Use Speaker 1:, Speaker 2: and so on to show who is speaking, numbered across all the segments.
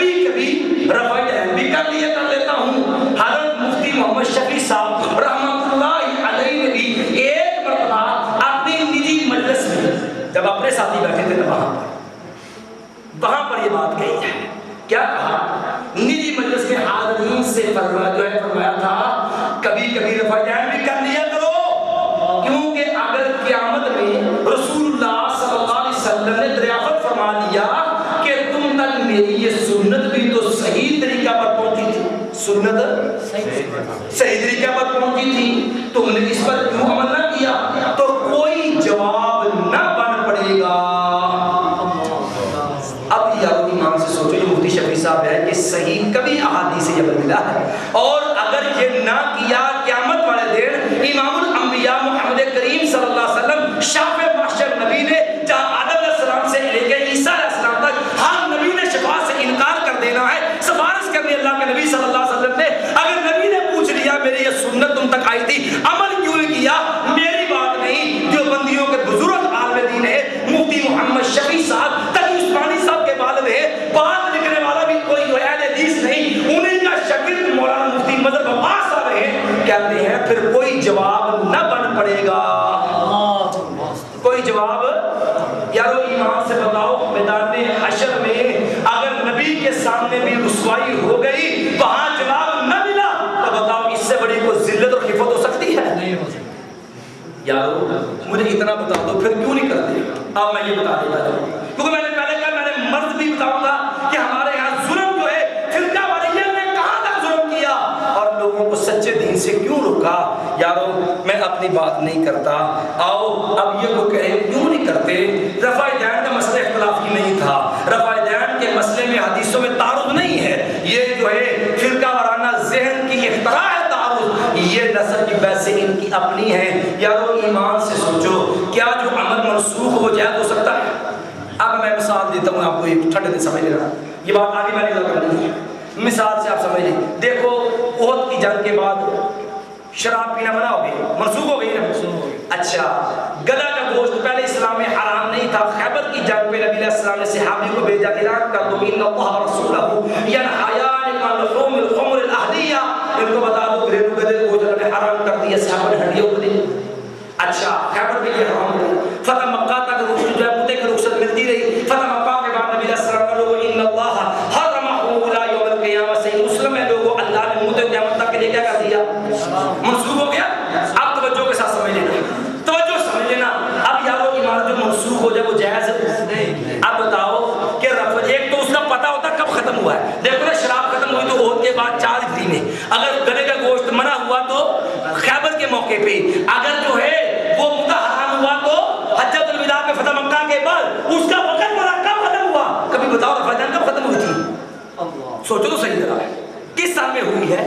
Speaker 1: کبھی کبھی رفع دین بھی کر لیتا ہوں۔ حضرت مفتی محمد شفیع صاحب رحمۃ اللہ علیہ نے بھی ایک مرتبہ اپنی نجی مجلس میں جب اپنے ساتھی بیٹھے تھے وہاں پر یہ بات کہی ہے۔ کیا کہا؟ نجی مجلس میں حاضرین سے فرمایا تھا کبھی کبھی رفع دین بھی کر لیا کرو، کیونکہ اگر قیامت میں رسول اللہ صلی اللہ علیہ وسلم نے دریافت فرما لیا کہ تم تک میری یہ سنت بھی تو صحیح طریقہ پر پہنچی تھی، سنت صحیح طریقہ پر پہنچی تھی، تم نے اس پر کیوں عمل نہ کیا، تو کوئی جواب نہ بن پڑے گا۔ اب یارو امام سے سوچو، یہ مفتی شفیع صاحب ہے کہ صحیح کبھی احادیث سے جبر ملا ہے، اور اگر یہ نہ کیا قیامت والے دن امام الانبیاء محمد کریم صلی اللہ علیہ وسلم شافع محشر نبی نے جہاں آدم علیہ السلام سے لے کے عیسیٰ علیہ السلام تک ہر نبی نے شفاعت سے انکار کر دینا ہے، سفارش کرنی اللہ کے نبی صلی اللہ علیہ وسلم نے۔ اگر نبی نے پوچھ لیا میری یہ سنت تم تک آئی تھی، عمل کیوں نہیں کیا، میری بات نہیں، جو بندیوں کے بزرگ عالم دین ہے مفتی محمد شفیع صاحب تقی عثمانی صاحب کے والد ہے، بات لکھنے والا بھی کوئی اہل حدیث نہیں، انہیں کا شاگرد مولانا مفتی مظہر عباس صاحب ہیں، کہتے ہیں پھر کوئی جواب نہ بن پڑے گا، کوئی جواب۔ یارو ایمان سے بتاؤ، میدان حشر میں اگر نبی کے سامنے بھی رسوائی ہو گئی، وہاں جواب نہ ملا، تو بتاؤ اس سے بڑی کوئی ذلت اور خفت ہو سکتی ہے؟ نہیں ہو سکتی۔ یارو مجھے اتنا بتا دو پھر کیوں نہیں کرتے؟ اب میں یہ بتا دیتا ہوں، کیونکہ میں نے پہلے کہا میں نے مرض بھی بتاؤں گا کہ ہمارے یہاں ظلم جو ہے فرقہ واریت نے کہاں تک ظلم کیا اور لوگوں کو سچے دین سے کیوں روکا۔ یارو میں اپنی بات نہیں کرتا، آؤ اب یہ کو کہے کیوں نہیں کرتے۔ رفع دین کا مسئلہ اختلافی نہیں تھا، رفع دین کے مسئلے میں حدیثوں میں تعارض نہیں ہے، یہ جو ہے فرقہ وارانہ ذہن کی اختراع ہے تعارض، یہ نسل کی بحثیں ان کی اپنی ہیں۔ یارو ایمان سے سوچو، کیا جو عمل منسوخ ہو جائے ہو سکتا ہے؟ اب میں مثال دیتا ہوں آپ کو، ایک ٹھنڈے دن سمجھ لینا، یہ بات آگے میں نے کرنی ہے، مثال سے آپ سمجھ لیں۔ دیکھو احد کی جنگ کے بعد شراب پینا منع ہو گئی، منسوخ ہو گئی نا؟ اچھا، گدھا کا گوشت پہلے اسلام میں حرام نہیں تھا، خیبر کی جنگ پہ نبی علیہ السلام نے صحابی کو بھیجا، اعلان کر دو ان اللہ ورسولہ ینہیان عن لحوم الخمر الاہلیہ، ان کو بتا دو گھریلو گدھے کو گوشت نے حرام کر دیا، صحابہ نے ہڈیوں کو دی۔ اچھا، خیبر میں یہ حرام ہو، فتح مکہ تک رخصت جو ہے مدے کی رخصت ملتی رہی، فتح مکہ کے بعد نبی علیہ السلام نے لوگوں ان اللہ حرمہ الی یوم القیامہ، صحیح مسلم ہے لوگوں اللہ نے مدے قیامت تک کے لیے کیا کر دیا، منسوخ ہو گیا۔ اب توجہ کے ساتھ سمجھ لینا، توجہ سمجھ لینا۔ اب یارو ایمان جو منسوخ ہو جائے وہ جائز نہیں۔ اب بتاؤ کہ رفع، ایک تو اس کا پتہ ہوتا کب ختم ہوا ہے، دیکھو نا شراب ختم ہوئی تو احد کے بعد 4 ہجری میں، اگر گدھے کا گوشت منع ہوا تو خیبر کے موقع پہ، اگر جو ہے وہ مدہ حرام ہوا تو حجۃ الوداع پہ فتح مکہ کے بعد، اس کا وقت پڑا کب ختم ہوا؟ کبھی بتاؤ رفع دین کب ختم ہوئی تھی؟ سوچو تو صحیح ذرا، کس سال میں ہوئی ہے،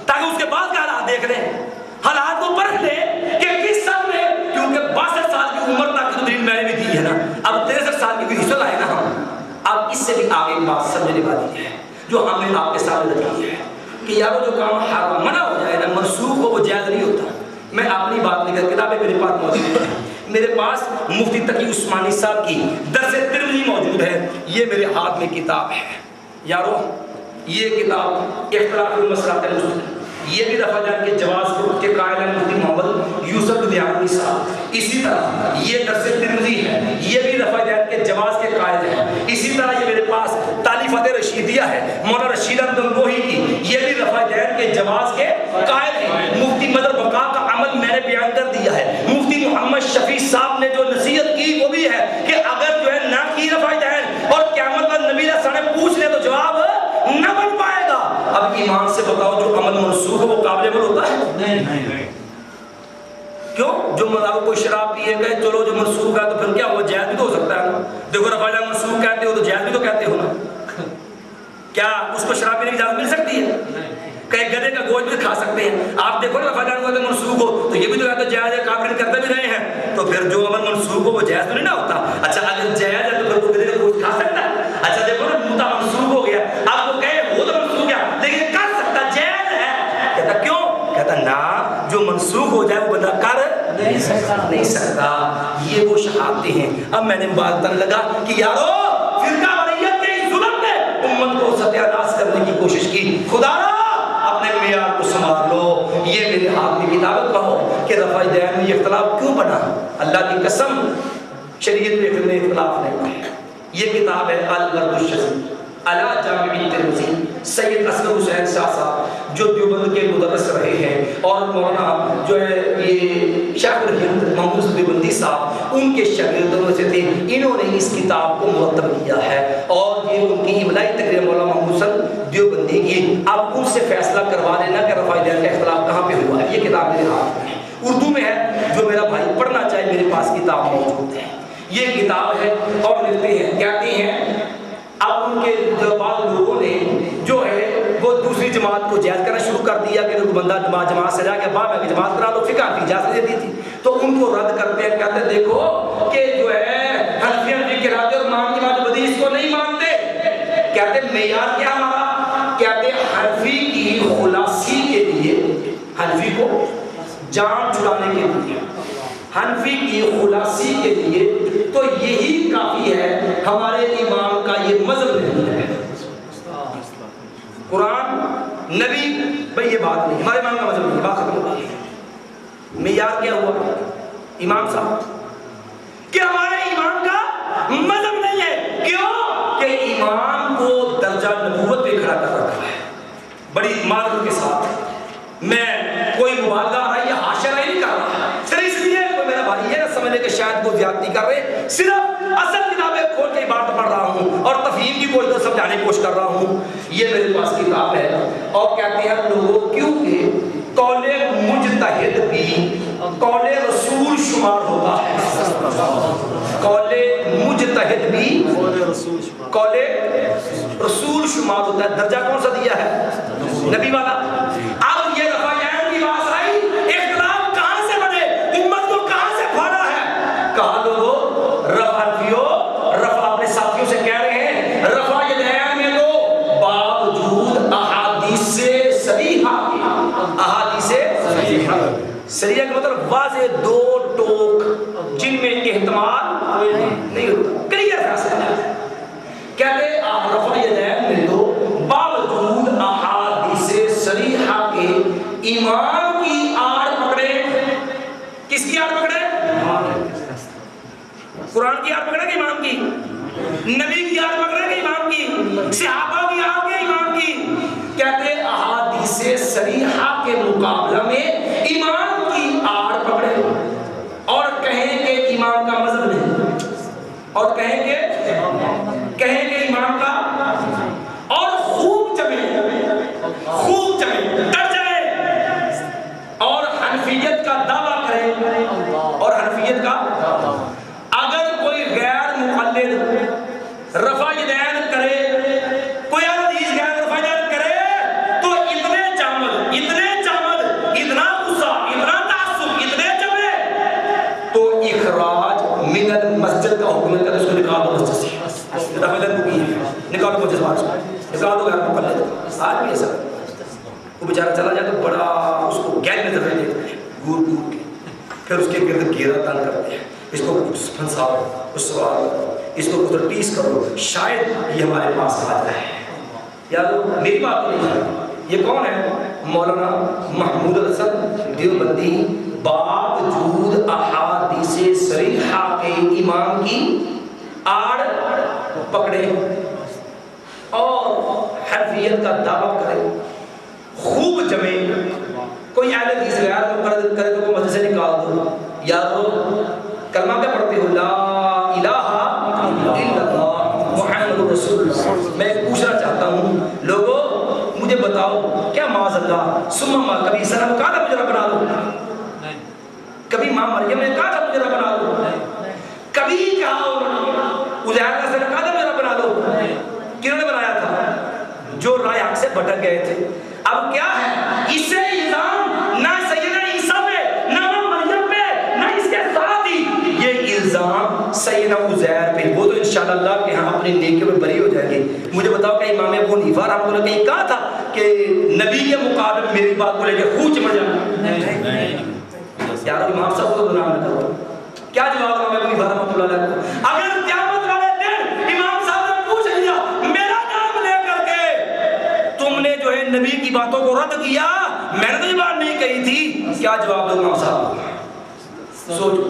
Speaker 1: تاکہ اس کے بعد کا حالات دیکھ لیں، حالات کو پرکھ لیں کہ کس سال میں، کیونکہ 62 سال کی عمر تک کی تو دلیل میں نے بھی دی ہے نا، اب 63 سال کی حصہ لائے نا ہم۔ اب اس سے بھی آگے بات سمجھنے والی ہے جو ہم نے آپ کے سامنے رکھی ہے کہ یارو جو کام حرام منع ہو جائے نا، منسوخ ہو، وہ جائز نہیں ہوتا۔ میں اپنی بات نہیں کر، کتابیں میرے پاس موجود ہیں، میرے پاس مفتی تقی عثمانی صاحب کی درس ترمذی موجود ہے، یہ میرے ہاتھ میں کتاب ہے۔ یارو یہ کتاب اختلاف المسئلہ ہے، یہ بھی رفع دین کے جواز کے قائل ہیں مفتی محمد یوسف دیانوی صاحب۔ اسی طرح یہ درس ترمذی ہے، یہ بھی رفع دین کے جواز کے قائل ہیں۔ اسی طرح یہ میرے پاس تالیفات رشیدیہ ہے مولانا رشید احمد گنگوہی کی، یہ بھی رفع دین کے جواز کے قائل ہیں۔ مفتی مظہر بقا کا عمل میں نے بیان کر دیا ہے، مفتی محمد شفیع صاحب نے جو نصیحت کی وہ بھی ہے کہ اگر جو ہے نہ کی رفع دین اور قیامت پر نبی علیہ السلام پوچھ لے تو جواب نہ بن پائے گا۔ اب ایمان سے بتاؤ جو عمل منسوخ ہے وہ قابل عمل ہوتا ہے؟ نہیں۔ کیوں؟ جو مطلب کوئی شراب پیے گئے چلو جو منسوخ ہے تو پھر کیا وہ جائز بھی تو ہو سکتا ہے نا، دیکھو رفع دین منسوخ کہتے ہو تو جائز بھی تو کہتے ہو نا، کیا اس کو شراب پینے کی اجازت مل سکتی ہے؟ کہیں گدھے کا گوشت بھی کھا سکتے ہیں، آپ دیکھو نا رفع دین ہوا تو منسوخ ہو تو یہ بھی تو ہے تو جائز ہے، کافر کرتے بھی رہے ہیں، تو پھر جو عمل منسوخ ہو وہ جائز تو نہیں نہ ہوتا۔ اچھا اگر جائز ہے تو پھر وہ گدھے کا گوشت کھا سکتا ہے؟ اچھا دیکھو نا مدہ منسوخ ہو گیا، آپ کو کہے وہ تو منسوخ ہے لیکن کر سکتا جائز ہے، کہتا کیوں؟ کہتا نا جو منسوخ ہو جائے وہ بندہ کر نہیں سکتا۔ یہ وہ شہادتیں ہیں۔ اب میں نے بات کرنے لگا کہ یارو فرقہ واریت کے ظلم نے امت کو ستیہ ناش کرنے کی کوشش کی. خدا اپنے معیار کو سنبھال لو. یہ میرے ہاتھ میں کتاب کہو کہ رفع دین میں یہ اختلاف کیوں بنا؟ اللہ کی قسم شریعت میں اختلاف نہیں ہے. یہ کتاب ہے الغرض الشدید علی جامع الترمذی. سید اصغر حسین شاہ صاحب جو دیوبند کے مدرس رہے ہیں اور مولانا جو ہے یہ شیخ الہند محمود دیوبندی صاحب ان کے شاگردوں میں سے تھے. انہوں نے اس کتاب کو مرتب کیا ہے اور یہ ان کی املائی تقریر مولانا محمود حسن دیوبندی کی. آپ ان سے فیصلہ کروا لینا کہ رفع دین کا اختلاف کہاں پہ ہوا ہے. یہ کتاب میرے ہاتھ میں ہے, اردو میں ہے, جو میرا بھائی پڑھنا چاہے میرے پاس کتاب موجود ہے. یہ کتاب ہے اور لکھتے ہیں کہتے ہیں اب ان کے بعض لوگوں نے جو ہے وہ دوسری جماعت کو جائز کرنا شروع کر دیا کہ بندہ جماعت سے جا کے بعد میں جماعت کرا لو, فقہ کی اجازت دیتی تھی. تو ان کو رد کرتے ہیں, کہتے ہیں دیکھو کہ جو ہے حنفی کے راجے اور امام کی بات بدی اس کو نہیں مانتے. کہتے ہیں معیار کیا ہمارا؟ کہتے ہیں حنفی کی خلاصی کے لیے, حنفی کو جان چھڑانے کے لیے, حنفی کی خلاصی کے لیے تو یہی کافی ہے. ہمارے امام کا یہ مذہب نہیں ہے. قرآن نبی بھئی یہ بات نہیں, ہمارے امام کا مذہب نہیں, بات ختم ہو گئی. معیار کیا ہوا امام صاحب کہ ہمارے امام کا مذہب نہیں ہے. کیوں کہ امام کو درجہ نبوت پہ کھڑا کر رکھا ہے. بڑی معذرت کے ساتھ میں کوئی مبالغہ ہے یا حاشر نہیں کر رہا, صرف اس لیے کوئی میرا بھائی یہ نہ سمجھے کہ شاید وہ زیادتی کر رہے, صرف اصل کتابیں کھول کے بات پڑھ رہا ہوں اور تفہیم کی کوشش سمجھانے کی کوشش کر رہا ہوں. یہ میرے پاس کتاب ہے اور کہتے ہیں لوگوں کیونکہ قول مجتہد بھی قول رسول شمار ہوتا ہے. قول مجتہد بھی قول رسول شمار ہوتا ہے. درجہ کون سا دیا ہے؟ نبی والا. اب یہ رفع دین کی بات آئی, اختلاف کہاں سے بنے, امت کو کہاں سے پھاڑا ہے؟ کہا لوگوں رفع دیو, رفع اپنے ساتھیوں سے کہہ رہے ہیں رفع دین میں تو باوجود احادیث صریحہ, احادیث صریحہ کا مطلب واضح دو ٹوک جن میں احتمال نہیں ہوتا, کلیئر فیصلہ ہے. کہتے رفع دین میں تو باوجود احادیث صریحہ کے امام کی آڑ پکڑے. کس کی آڑ پکڑے؟ قرآن کی آڑ پکڑے کہ امام کی؟ نبی کی آڑ پکڑے کہ امام کی؟ صحابہ کی آڑ کے امام کی؟ کہتے احادیث صریحہ کے مقابلہ میں امام کی آڑ پکڑے اور کہیں کہ امام کا مذہب نہیں, اور کہیں گے امام کا, اور خوب جمے ڈر جائے اور حنفیت کا دعویٰ کرے. اور حنفیت کا اگر کوئی غیر مقلد رفع دین کرے, کوئی حدیث غیر رفع دین کرے تو اتنے چامد, اتنا غصہ, اتنا تعصب, اتنے جمے تو اخراج من المسجد کا حکم ہے. اس کو نکالو مسجد سے, رفع دین کو کی نکالو مسجد سے, نکال دو غیر مقلد. آج بھی ایسا وہ بیچارہ چلا جائے تو بڑا اس کو گہری نظر نہیں دیکھتے ہیں, گور کے پھر اس کے گرد گھیرا تنگ کرتے ہیں, اس کو پھنساؤ, اس سوال اس کو کچھ ٹیس کرو, شاید یہ ہمارے پاس آ جائے. یار میری بات نہیں ہے, یہ کون ہے؟ مولانا محمود حسن دیوبندی. باوجود احادیث صریحہ کے امام کی آڑ پکڑے اور حنفیت کا دعویٰ کرے, خوب جمے. کوئی اہل حدیث غیر مقلد کرے تو کو مسجد سے نکال دو. یارو کلمہ کیا پڑھتے ہو؟ لا الہ الا اللہ محمد رسول اللہ. میں پوچھنا چاہتا ہوں لوگوں مجھے بتاؤ کیا معاذ اللہ ثم ما کبھی سنم کہا تھا مجھے رب بنا دو؟ کبھی ماں مریم نے کہا تھا مجھے رب بنا دو؟ کبھی کہا عزیر نے کہا تھا مجھے رب بنا دو؟ کنہوں نے بنایا تھا؟ جو رائے حق سے بھٹک گئے تھے. اب کیا ہے اسے الزام نہ سیدنا عیسیٰ پہ, نہ مریم پہ, نہ اس کے ساتھ ہی یہ الزام سیدنا عزیر پہ. وہ تو انشاءاللہ اللہ کے ہاں اپنی نیکیوں میں بری ہو جائیں گے. مجھے بتاؤ کہ امام ابو حنیفہ رحمۃ اللہ کہیں کہا تھا کہ نبی کے مقابلے میری بات کو لے کے خوب چمڑ جانا؟ یار امام صاحب کو بدنام نہ کرو. کیا جواب امام ابو حنیفہ رحمۃ اللہ علیہ کو؟ اگر قیامت والے دن امام صاحب نے پوچھ لیا میرا نام لے کر کے باتوں کو رد کیا، میں نے تو یہ بات نہیں کہی تھی، کیا جواب دو امام صاحب؟ سوچو،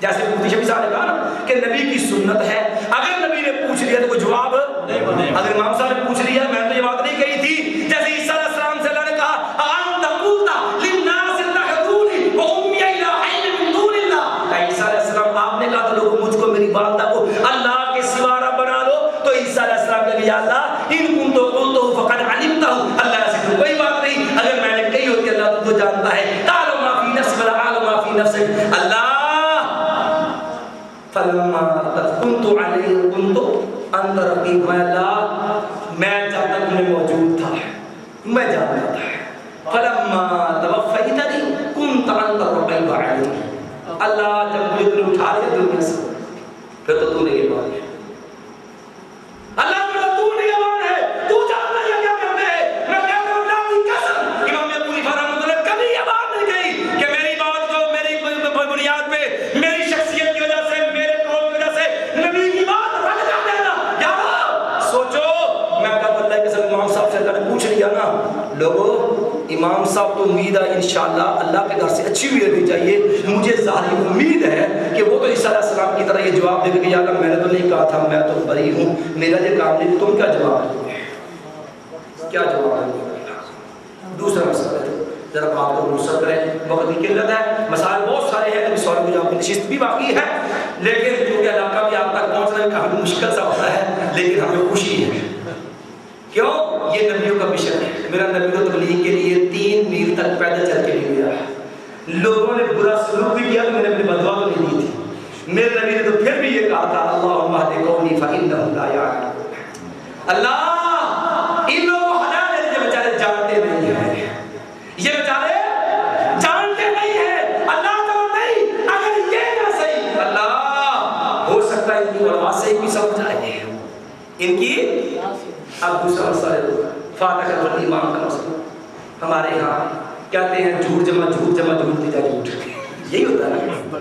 Speaker 1: جیسے مفتی شفیع صاحب نے کہا نا کہ نبی کی سنت ہے، اگر نبی نے پوچھ لیا تو کوئی جواب اگر امام صاحب نے پوچھ لیا، میں نے تو یہ بات نہیں کہی تھی، جیسے عیسیٰ علیہ السلام سے اللہ نے کہا انت قلت للناس اتخذونی وامي الہین من دون اللہ، عیسیٰ علیہ السلام آپ نے کہا تو لوگوں مجھ کو میری والدہ کو اللہ کے سوا رب بنا لو، تو عیسیٰ علیہ السلام نے کہا یا اللہ ان كنت قلته فقد علمته، اللہ سے کوئی بات نہیں، اگر میں نے کہی ہوتی اللہ تو جانتا ہے، تعلم ما فی نفسک ولا اعلم ما فی نفسک، اللہ فلما كنت عليه كنت انت رقیب، میں جب تک میں موجود تھا میں جانتا تھا، فلما توفیتنی كنت انت الرقیب علی، اللہ جب مجھے تو اٹھا لیا دنیا سے پھر تو نے یہ بات ہے، اللہ میرا تو نگہبان ہے، تو جانتا ہے کیا کرتے ہیں، میں کہتا ہوں اللہ کی قسم، امام ابو حنیفہ رحمۃ اللہ کبھی یہ بات نہیں کہی کہ میری بات کو میری بنیاد پہ میری شخصیت کی وجہ سے میرے قول کی وجہ سے نبی کی بات رد کر دینا، یار سوچو، میں کہتا ہوں اللہ کے قسم امام صاحب سے اللہ نے پوچھ لیا نا، لوگوں امام صاحب تو امید ہے انشاءاللہ اللہ کے گھر سے اچھی ہوئی رہنی چاہیے، مجھے ظاہری امید ہے کہ وہ تو عیسیٰ علیہ السلام کی طرح یہ جواب دے گا کہ یا اللہ میں نے تو نہیں کہا تھا میں تو بری ہوں، میرا یہ کام نہیں، تم کیا جواب دو گے، کیا جواب دو گے؟ دوسرا مسئلہ ہے ذرا بات کو منصر کریں، وقت کی قلت ہے، مسائل بہت سارے ہیں، نبی سوال مجھے آپ کی نشست بھی باقی ہے، لیکن کیونکہ علاقہ بھی آپ تک پہنچنا بھی کافی مشکل سا ہوتا ہے، لیکن ہمیں خوشی ہے، کیوں؟ یہ نبیوں کا مشن ہے، میرا نبی کو تبلیغ کے لیے 3 میل تک پیدل چل کے لے گیا، لوگوں نے برا سلوک بھی کیا تو میں نے اپنی بددعا تو نہیں دی تھی، میرے نبی نے تو پھر بھی یہ کہا تھا اللہم اہد قومی فانہم لا یعلمون، اللہ ان لوگوں کو ہدایت دے دیجیے، بیچارے جانتے نہیں ہیں، یہ بیچارے جانتے نہیں ہیں، اللہ تو نہیں، اگر یہ نہ صحیح، اللہ ہو سکتا ہے ان کی علماء سے بھی سمجھ آئے ان کی۔ اب دوسرا مسئلہ ہے فاتح الامام کا مسئلہ، ہمارے یہاں کہتے ہیں جھوٹ جمع نتیجہ جھوٹ، یہی ہوتا ہے نا،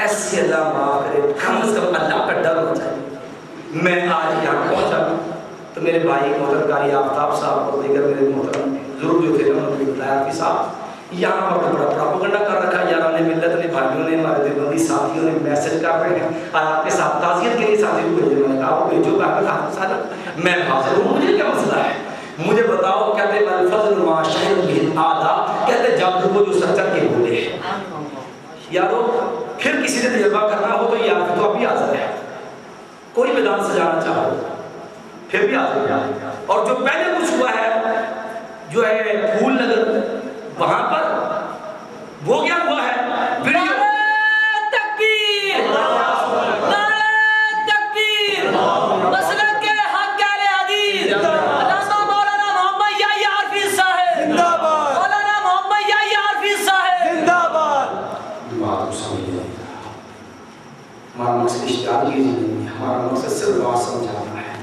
Speaker 1: ایسے اللہ معاف کرے، کم از کم اللہ کا ڈر ہو جائے۔ میں آج یہاں پہنچا تو میرے بھائی محترم قاری آفتاب صاحب اور دیگر میرے محترم ضرور جو تھے انہوں نے بتایا کہ صاحب یہاں پر بڑا پراپگنڈا کر رکھا ہے، یاروں نے ملت نے بھائیوں نے ہمارے دیوبندی ساتھیوں نے میسج کر رہے ہیں، اور آپ کے ساتھ تعزیت کے لیے ساتھی کو بھیجے، میں نے کہا وہ بھیجو، کہا سارا میں حاضر ہوں، مجھے کیا مسئلہ ہے، مجھے بتاؤ، کہتے ہیں الفضل ما شہر به اعلیٰ، کہتے ہیں جادو کو جو سچا کے بولے، یارو پھر کسی نے تجربہ کرنا ہو تو یار تو ابھی حاضر ہے، کوئی میدان سجانا چاہو پھر بھی حاضر ہے، اور جو پہلے کچھ ہوا ہے جو ہے پھول نگر وہاں پر وہ کیا ہوا ہے ویڈیو،
Speaker 2: تکبیر نعرہ تکبیر، مسلک کے حق اہل حدیث، علامہ مولانا محمد یحییٰ عرفی صاحب زندہ باد، مولانا محمد یحییٰ عرفی صاحب زندہ باد۔
Speaker 1: بات کو سمجھیے، ہمارا مقصد اشتہار کی نہیں ہے، ہمارا مقصد صرف بات سمجھانا ہے،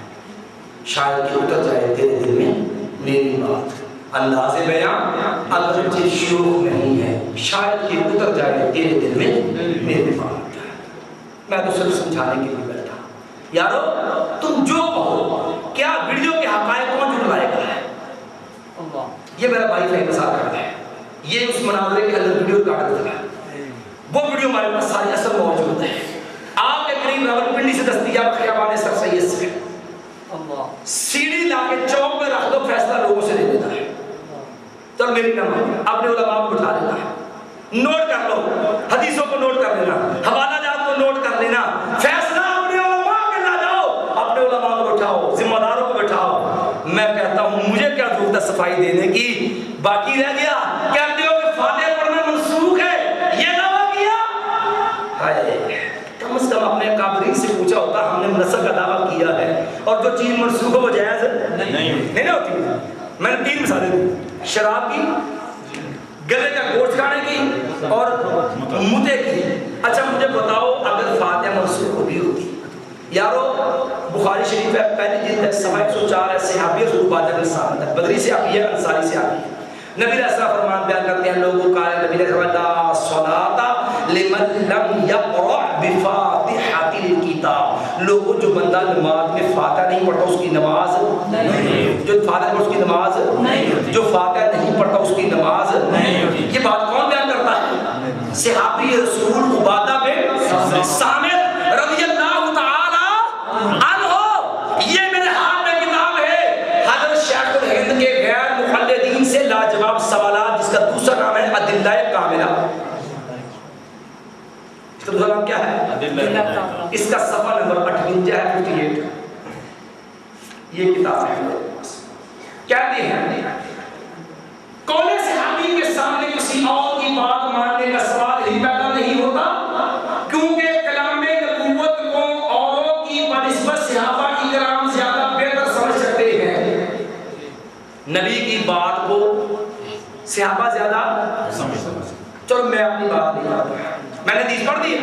Speaker 1: شاید کہ اتر جائے تیرے دل میں میری بات، انداز بیان اگرچہ شیوخ نہیں ہے، شاید کہ اتر جائے تیرے دل میں میری بات، میں تو صرف سمجھانے کے لیے بیٹھا، یارو تم جو کہو، کیا ویڈیو کے حقائق کون جھٹلائے گا ہے، یہ میرا بھائی فہم صاحب کرتا ہے، یہ اس مناظرے کے اندر ویڈیو کاٹ دیتا ہے، وہ ویڈیو ہمارے پاس ساری اصل موجود ہے، آپ کے قریب راولپنڈی سے دستیاب خیابان سر سید سے سیڑھی لا کے چوک میں رکھ دو، فیصلہ لوگوں سے لے لیتا ہے، چل میری نہ مان، اپنے علماء کو بٹھا لیتا ہے، نوٹ کر لو، حدیثوں کو نوٹ کر لینا، حوالہ جات کو نوٹ کر لینا، فیصلہ اپنے علماء کے نہ جاؤ، اپنے علماء کو بٹھاؤ، ذمہ داروں کو بٹھاؤ، میں کہتا ہوں مجھے کیا ضرورت ہے صفائی دینے کی، باقی رہ گیا کہتے ہو کہ فاتحہ پڑھنا منسوخ ہے، یہ دعویٰ کیا، ہائے کم از کم اپنے قابرین سے پوچھا ہوتا ہم نے منسخ کا دعویٰ کیا ہے، اور جو چیز منسوخ ہو وہ جائز نہیں ہوتی، میں نے 3 مثالیں دی، شراب کی، گلے کا گوشت کھانے کی اور متے کی۔ اچھا مجھے بتاؤ اگر فاتحہ منسوخ بھی ہوتی، یارو بخاری شریف ہے پہلی جلد ہے صفحہ 104 ہے، صحابی رسول بادہ کے ساتھ ہے، بدری سے آئی ہے، انصاری سے آئی ہے، نبی علیہ السلام فرمان بیان کرتے ہیں لوگوں کا نبی علیہ السلام لا صلاۃ لمن لم یقرأ بفاتحۃ الکتاب، لوگوں جو بندہ نماز میں فاتحہ نہیں پڑھتا اس کی نماز نہیں، جو فاتحہ پڑھتا اس کی نماز نہیں، جو فاتحہ نہیں پڑھتا اس کی نماز نہیں۔ یہ بات کون بیان کرتا ہے؟ صحابی رسول عبادہ بن صامت رضی اللہ تعالی عنہ۔ یہ میرے ہاتھ میں کتاب ہے حضرت شیخ الہند کے غیر مقلدین سے لاجواب سوالات، جس کا دوسرا نام ہے ادلہ کاملہ۔ اس کا دوسرا نام کیا ہے؟ اس کا صفحہ نمبر 58 ہے 58۔ یہ کتاب ہے کہتے ہیں قول صحابی کے سامنے کسی اور کی بات ماننے کا سوال ہی پیدا نہیں ہوتا، کیونکہ کلام نبوت کو اوروں کی بنسبت صحابہ کرام زیادہ بہتر سمجھ سکتے ہیں۔ نبی کی بات کو صحابہ زیادہ چلو میں اپنی بات نہیں کرتا، میں نے حدیث پڑھ دی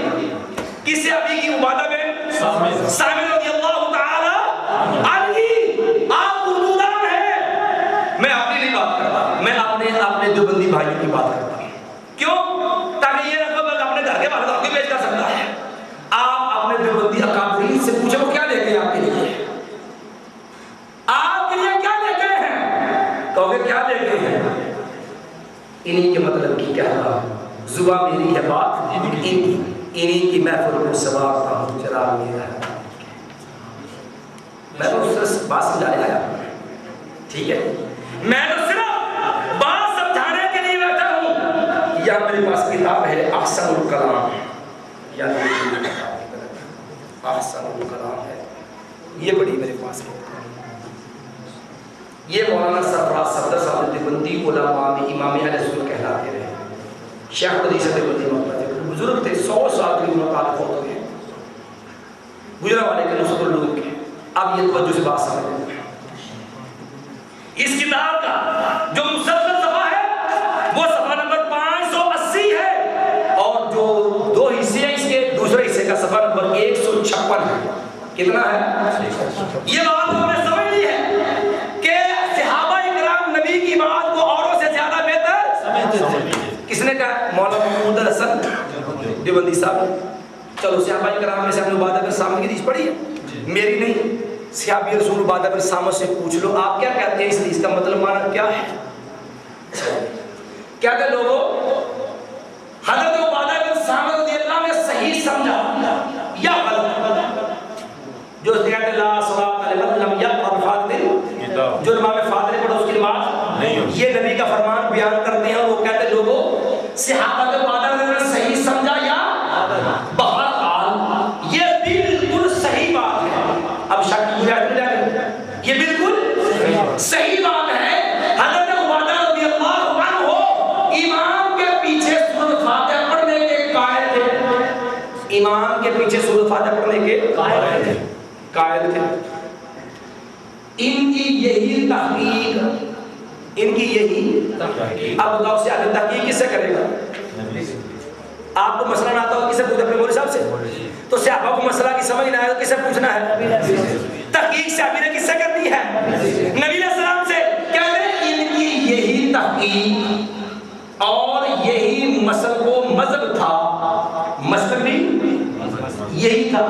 Speaker 1: کس صحابی کی؟ عبادہ بن صامت رضی اللہ تعالی عنہ۔ آپ اردو دان ہیں، میں اپنی نہیں بات کرتا، میں اپنے دیوبندی بھائیوں کی بات کرتا ہوں۔ کیوں؟ تاکہ یہ نہ کہ اپنے گھر کے باہر آپ کی پیش کر سکتا ہے۔ آپ اپنے دیوبندی اکابرین سے پوچھیں وہ کیا لے کے آپ کے لیے، آپ کے لیے کیا لے کے ہیں، کہو گے کیا لے کے ہیں، انہی کے مطلب کی کہہ رہا ہوں، زبان میری ہے بات انہی کی محفل میں سوار تھا ہوں چراغ میرا ہے۔ میں تو صرف بات سمجھانے آیا، ٹھیک ہے، میں تو صرف بات سمجھانے کے لیے بیٹھا ہوں۔ یا میرے پاس کتاب ہے احسن الکلام، یا احسن الکلام ہے، یہ بڑی میرے پاس ہے۔ یہ مولانا سرفراز صفدر صاحب دیوبندی علماء میں امام اہل سنت کہلاتے رہے، شیخ قدیس دیوبندی محمد بزرگ تھے، 100 سال کی عمر پاک فوت ہو گئے، گجرا والے کے نصرت العلوم کے۔ اب یہ توجہ سے بات سمجھیں، اس کتاب کا جو مسلسل صفحہ ہے وہ صفحہ نمبر 580 ہے، اور جو دو حصے ہیں اس کے دوسرے حصے کا صفحہ نمبر 156 ہے۔ کتنا ہے؟ یہ بات ہم نے سمجھ لی ہے کہ صحابہ کرام نبی کی بات کو اوروں سے زیادہ بہتر سمجھتے تھے۔ کس نے کہا؟ مولانا محمود الحسن دیوبندی صاحب۔ چلو صحابہ کرام میں سے ہم نے عبادہ بن صامت کی حدیث پڑھی ہے، میری نہیں، صحابی رسول عبادہ بن صامت سے پوچھ لو آپ کیا کہتے ہیں اس حدیث کا مطلب معنی کیا ہے؟ کہتے لوگوں حضرت عبادہ بن صامت رضی اللہ نے صحیح سمجھا یا غلط؟ جو کہتے لا صلاۃ لمن لم یقرأ بفاتحۃ، جو نماز فاتحہ نہیں پڑھا اس کی نماز نہیں، یہ نبی کا فرمان بیان کرتے ہیں، اور وہ کہتے لوگوں صحابہ کے عبادہ نے صحیح سمجھا یا بہرحال یہ بالکل صحیح بات ہے۔ اب شک مجاہد میں جائے، یہ بالکل صحیح بات ہے۔ حضرت عبادہ رضی اللہ عنہ امام کے پیچھے سورۃ فاتحہ پڑھنے کے قائل تھے، امام کے پیچھے سورۃ فاتحہ پڑھنے کے قائل تھے۔ ان کی یہی تحقیق، ان کی یہی تحقیق، اب بتاؤ سے آگے تحقیق کس سے کرے گا؟ آپ کو مسئلہ نہ آتا ہو کسے پوچھے؟ اپنے مولوی صاحب سے۔ تو صحابہ کو مسئلہ کی سمجھ نہ آئے تو کسے پوچھنا ہے؟ تحقیق صحابی نے کس سے کرنی ہے؟ نبی علیہ السلام سے۔ کہتے ہیں ان کی یہی تحقیق اور یہی مسلک و مذہب تھا، مسلک بھی یہی تھا،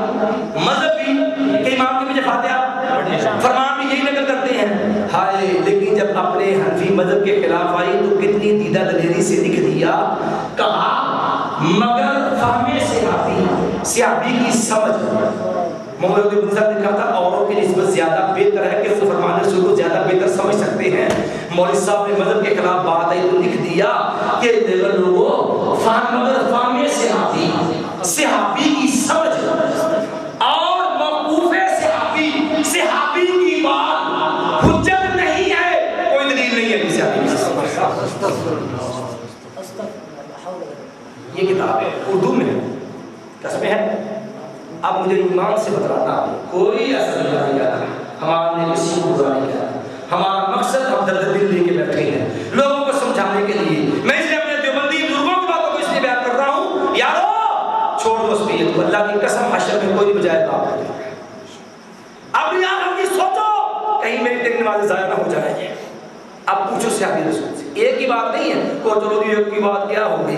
Speaker 1: مذہب بھی کہ امام کے پیچھے فاتحہ، فرمان بھی یہی نقل کرتے ہیں۔ ہائے لیکن جب اپنے حنفی مذہب کے خلاف آئی تو کتنی دیدہ دلیری سے لکھ دیا، کہا مگر فہم صحابی کی سمجھ، محمد بن صاحب نے کہا تھا اوروں کی نسبت زیادہ بہتر ہے کہ وہ فرمان رسول کو زیادہ بہتر سمجھ سکتے ہیں۔ مولوی صاحب نے مذہب کے خلاف بات آئی تو لکھ دیا کہ دیگر لوگوں فہم صحابی کی سمجھ اور موقوف صحابی کی بات حجت نہیں ہے، کوئی دلیل نہیں ہے صحابی کی سمجھ۔ یہ کتاب ہے اردو میں، قسمیں ہے۔ اب مجھے ایمان سے بتلانا کوئی اثر نہیں آتا، ہمارا نے کسی کو برا نہیں کیا، ہمارا مقصد ہم درد دل لے کے بیٹھے ہیں لوگوں کو سمجھانے کے لیے۔ میں اس لیے اپنے دیوبندی بزرگوں کی باتوں کو اس لیے بیان کر رہا ہوں، یارو چھوڑ دو اس پہ، اللہ کی قسم حشر میں کوئی نہیں بجائے گا۔ اب یہاں ہم یہ سوچو کہیں میری تک نمازیں ضائع نہ ہو جائیں۔ اب پوچھو صحابی رسول سے، ایک ہی بات نہیں ہے کو چلو ایک کی بات کیا ہو گئی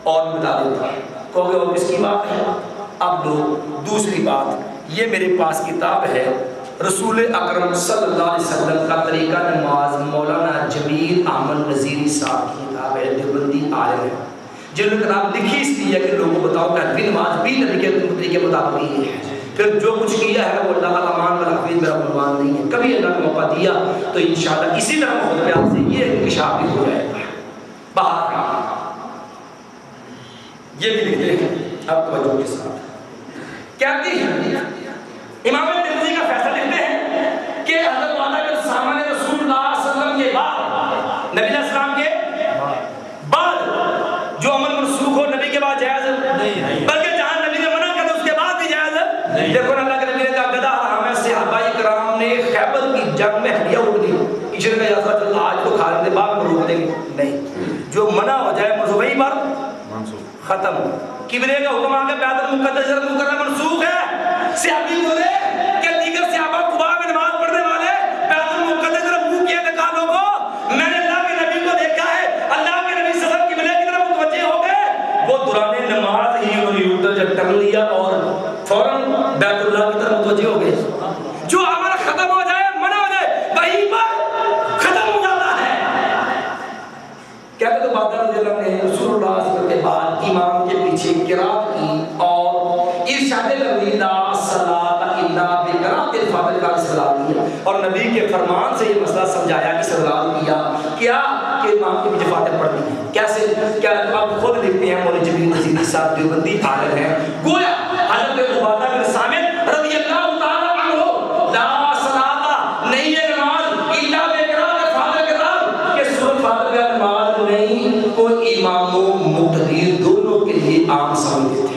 Speaker 1: اور بتا دیتا کہو گے اور کس کی بات ہے؟ اب لو دوسری بات، یہ میرے پاس کتاب ہے رسول اکرم صلی اللہ علیہ وسلم کا طریقہ نماز، مولانا جمیل احمد نذیری صاحب کی کتاب ہے، دیوبندی عالم ہے، جنہوں نے کتاب لکھی اس لیے کہ لوگوں کو بتاؤ کہ نماز بھی نبی کے طریقے کے مطابق ہی ہے، پھر جو کچھ کیا ہے وہ اللہ کا امان والا حفیظ میرا عنوان نہیں ہے، کبھی اللہ کا موقع دیا تو انشاءاللہ اسی طرح محبت پیار سے یہ انکشاف بھی ہو جائے گا۔ باہر یہ بھی لکھتے ہیں اب توجہ کے ساتھ، کہتی ہے امام ترمذی کا فیصلہ لکھتے ہیں کہ حضرت وعدہ کے سامنے رسول اللہ صلی اللہ علیہ وسلم کے بعد، نبی علیہ السلام کے بعد جو عمل منسوخ ہو نبی کے بعد جائز نہیں، بلکہ جہاں نبی نے منع کیا اس کے بعد بھی جائز نہیں۔ دیکھو اللہ کے نبی نے کہا گدھا حرام ہے، صحابہ کرام نے خیبر کی جنگ میں ہڈیاں اڑ دی، کسی نے کہا یا رسول اللہ آج تو کھا لیں گے بعد میں روک دیں گے، نہیں، جو منع ہو جائے وہی بات ختم۔ کبرے کا حکم آ کے بیعت المقدس مکرمہ منسوخ ہے، صحابی بولے کہ دیگر صحابہ قباء میں نماز پڑھنے والے بیعت المقدس منہ کیے دکھا لوگوں، میں نے اللہ کے نبی کو دیکھا ہے، اللہ کے نبی صلی اللہ علیہ وسلم قبلے کی طرف متوجہ ہو گئے، وہ دوران نماز ہی انہوں نے اٹھا جب ٹر لیا اور فوراً بیت اللہ کی طرف متوجہ ہو گئے۔ جو ہمارا ختم ہو جائے منع ہو جائے وہیں پر ختم ہو جاتا ہے۔ کہتے تو بات رضی اللہ نے رسول اللہ صلی اللہ علیہ وسلم کے بعد امام کے پیچھے قرات کی اور ارشاد نبی لا صلاۃ الا بقراءۃ الفاتحہ کا استدلال کیا اور نبی کے فرمان سے یہ مسئلہ سمجھایا، استدلال کیا کہ امام کے پیچھے فاتحہ پڑھنی ہے کیسے؟ کیا آپ خود لکھتے ہیں مولانا جمیل نذیری صاحب دیوبندی عالم ہیں، گویا حضرت عبادہ بن صامت رضی اللہ تعالی عنہ لا صلاۃ نہیں ہے نماز الا بقراءۃ الفاتحہ کے بعد کہ سورۃ فاتحہ کا نماز نہیں، کوئی امام و مقتدی دونوں کے لیے عام سمجھتے تھے۔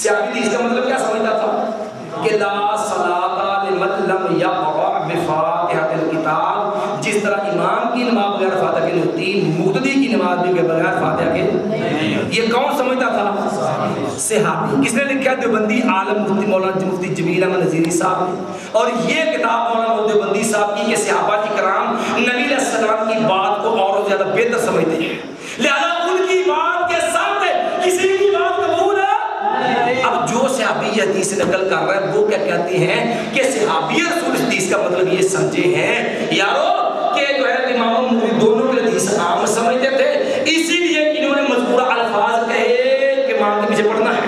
Speaker 1: صحابی اس کا مطلب کیا سمجھتا تھا کہ لا صلاۃ لمن لم یقرأ بفاتحۃ الکتاب، جس طرح امام کی نماز بغیر فاتحہ کے نہیں ہوتی، مقتدی کی نماز بھی بغیر فاتحہ کے نہیں۔ یہ کون سمجھتا تھا؟ صحابی۔ کس نے لکھا؟ دیوبندی عالم مفتی مولانا مفتی جمیل احمد نذیری صاحب نے، اور یہ کتاب مولانا دیوبندی صاحب کی کہ صحابہ کرام نبی علیہ السلام کی بات کو اور زیادہ بہتر سمجھتے ہیں، لہذا ان کی بات کے سامنے کسی کی بات قبول ہے۔ اب جو صحابی یہ حدیث نقل کر رہا ہے وہ کیا کہتے ہیں کہ صحابی رسول حدیث کا مطلب یہ سمجھے ہیں یارو کہ جو ہے امام مفتی دونوں کے حدیث عام سمجھتے تھے، اسی لیے انہوں نے مذکورہ الفاظ کہے کہ امام کے پیچھے پڑھنا ہے۔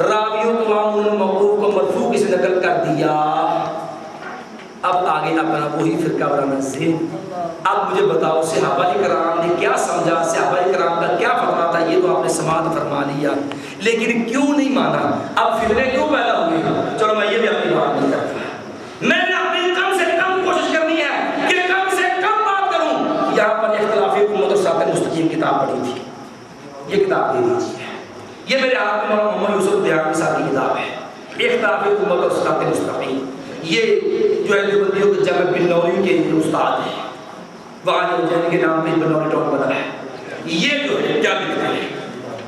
Speaker 1: راویوں کو امام موقوف کو مرفوع کسی نقل کر دیا۔ اب آگے اپنا وہی فرقہ وارانہ ذہن، اب مجھے بتاؤ صحابہ کرام نے کیا سمجھا، صحابہ کرام کا کیا فتویٰ تھا، یہ تو آپ نے سماعت فرما لیا، لیکن کیوں نہیں مانا؟ اب فتنے کیوں پیدا ہوئے؟ چلو میں یہ بھی اپنی بات نہیں کرتا، میں نے اپنی کم سے کم کوشش کرنی ہے کہ کم سے کم بات کروں۔ یہاں پر اختلافی حکومت اور صراط مستقیم کتاب پڑھی تھی، یہ کتاب دے دیجیے، یہ میرے ہاتھ میں مولانا محمد یوسف دیہانی صاحب کی کتاب ہے، اختلافی حکومت اور صراط مستقیم، یہ جو ہے دیوبندیوں کے جامع بنوری کے استاد ہیں، وہاں جن کے نام پہ بنوری ٹاؤن بنا ہے، یہ جو ہے کیا لکھتے ہیں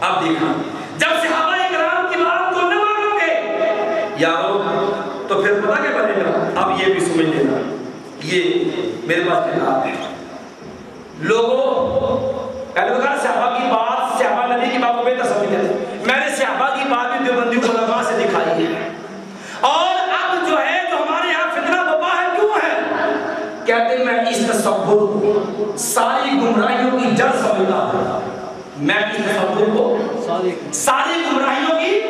Speaker 1: اب دیکھنا، جب صحابہ کرام کی بات کو نہ مانو گے یارو تو پھر پتہ کیا بنے گا؟ اب یہ بھی سمجھ لینا، یہ میرے پاس کتاب ہے، لوگوں پہلے بتا صحابہ کی بات، صحابہ نبی کی بات کو بہتر سمجھتے تھے، میں نے صحابہ کی بات بھی دیوبندی علماء سے دکھائی ہے، اور اب جو ہے جو ہمارے یہاں فتنہ وبا ہے کیوں ہے؟ کہتے ہیں میں اس تصور ساری گمراہیوں کی جڑ سمجھتا ہوں، میں اس تصور کو ساری گمراہیوں کی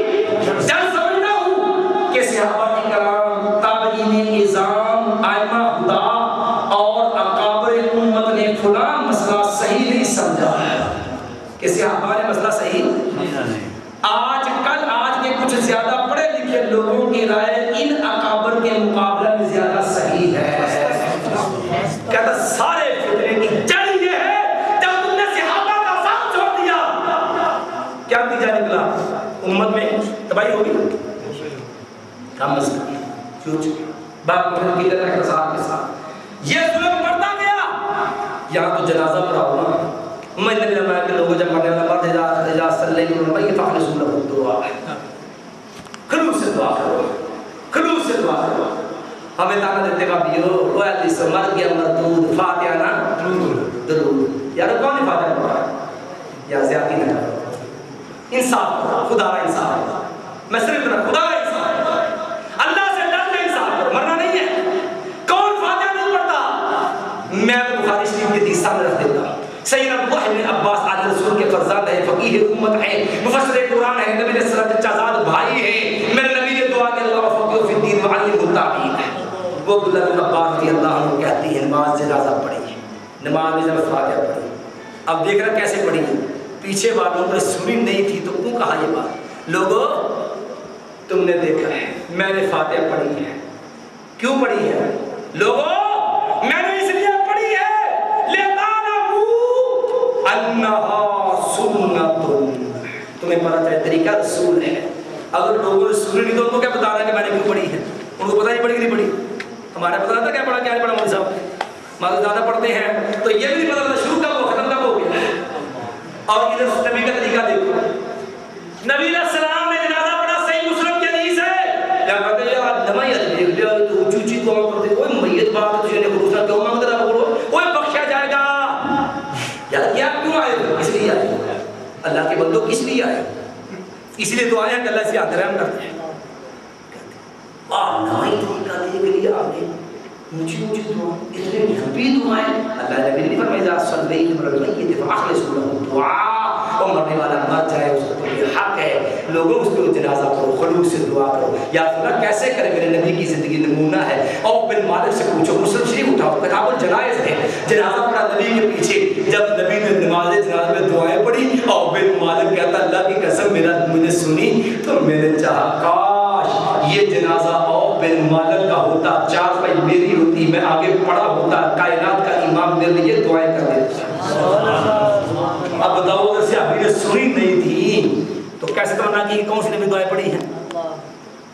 Speaker 1: جڑ سمجھتا ہوں کہ صحابہ کرام تابعین اعظام ائمہ خدا اور اکابر امت نے فلاں مسئلہ صحیح نہیں سمجھا ہے کہ صحابہ نے مسئلہ صحیح نہیں۔ آج کل آج کے کچھ زیادہ پڑھے لکھے لوگوں کی رائے ان اکابر کے مقابلے میں زیادہ صحیح ہے۔ کہتا سارے فتنے کی جڑ یہ ہے جب تم نے صحابہ کا ساتھ چھوڑ دیا کیا نتیجہ نکلا؟ امت میں تباہی ہوگی، کم از کم کیوں بات کی طرح اختصار کے ساتھ یہ ظلم بڑھتا گیا۔ یہاں تو جنازہ پڑھا ہوا میں نے علماء کے لوگوں جب مرنے والا مرد اجازت صلی اللہ علیہ وسلم فخلصوا له الدعاء، خلوص سے دعا کرو، خلوص سے دعا کرو۔ ہمیں تانا دیتے گا بیو وہ حدیث مر گیا مردود فاتحہ نا درود، یار کون نے فاتحہ پڑھا یا زیادتی نہ کرو، انصاف کرو، خدا کا انصاف کرو، میں صرف اتنا خدا کا انصاف کرو، اللہ سے ڈر کے انصاف کرو، مرنا نہیں ہے۔ کون فاتحہ نہیں پڑھتا؟ میں تو بخاری شریف کے 30 سامنے رکھ دیتا ہوں۔ سیدنا عبداللہ بن عباس آل رسول کے فرزند ہیں، فقیہ امت ہیں، مفسر قرآن ہیں، نبی علیہ السلام کے چچازاد بھائی ہیں۔ میرے نبی نے دعا کہ اللہ فقیہ فی الدین وعلمہ التعویل ہے۔ وہ عبداللہ بن عباس رضی اللہ عنہ کہتی ہیں نماز جنازہ پڑھی، نماز میں جب فاتحہ پڑھی، اب دیکھ رہا کیسے پڑھی ہے، پیچھے والوں پر سنی نہیں تھی تو کیوں کہا یہ بات؟ لوگوں تم نے دیکھا ہے میں نے فاتحہ پڑھی ہے، کیوں پڑھی ہے؟ لوگوں میں نے اس لیے پڑھی ہے لِتَعْلَمُوا أَنَّهَا سُنَّةٌ، تمہیں پتہ چلے طریقہ رسول ہے۔ اگر لوگوں نے سنی نہیں تو ان کو کیا بتانا کہ میں نے کیوں پڑھی ہے؟ ان کو پتہ نہیں پڑھی کہ نہیں پڑھی؟ ہمارا پتہ نہیں تھا کیا پڑھا کیا نہیں پڑھا، مولوی صاحب مالک زیادہ پڑھتے ہیں تو یہ بھی نہیں پتہ شروع کب ہو ختم کب ہو گیا۔ اور ادھر نبی کا طریقہ دیکھو، نبی علیہ السلام نے جنازہ پڑھا، صحیح مسلم کی حدیث ہے، کیا کہتے ہیں یار نماز دیکھ لیا تو اونچی اونچی دعا کرتے، کوئی میت بات ہے تجھے نے خروج نہ کیوں مانگتا رہا بولو کوئی بخشا جائے گا یار، کیا کیوں آئے ہو؟ اس لیے آئے ہو اللہ کے بندوں، کس لیے آئے ہو؟ اس لیے دعائیں کہ اللہ سے آتے رحم کرتے ہیں۔ نماز طریقہ دیکھ لیا آپ نے، اونچی اونچی دعا، اتنے لمبی دعائیں، اللہ نے نہیں فرمایا اذا صلیتم علی المیت فاخلصوا له الدعاء، اور مرنے والا مر جائے اس کو یہ حق ہے لوگوں اس کو جنازہ پڑھو، خلوص سے دعا کرو۔ یا اللہ کیسے کرے، میرے نبی کی زندگی نمونہ ہے۔ اور بن مالک سے پوچھو، مسلم شریف اٹھاؤ، کتاب الجنائز ہے، جنازہ پڑھا نبی کے پیچھے، جب نبی نے نماز جنازہ میں دعائیں پڑھی اور بن مالک کہتا اللہ کی قسم میرا مجھے سنی تو میں نے چاہا کاش یہ جنازہ اور بن مالک کا ہوتا، چار پائی میری ہوتی، میں آگے پڑا ہوتا، کائنات کا امام میرے لیے دعائیں کر دیتا۔ اب بتاؤ اگر سے ابھی نے سنی نہیں تھی تو کیسے تمنا کی کون سی نبی دعائیں پڑھی ہیں؟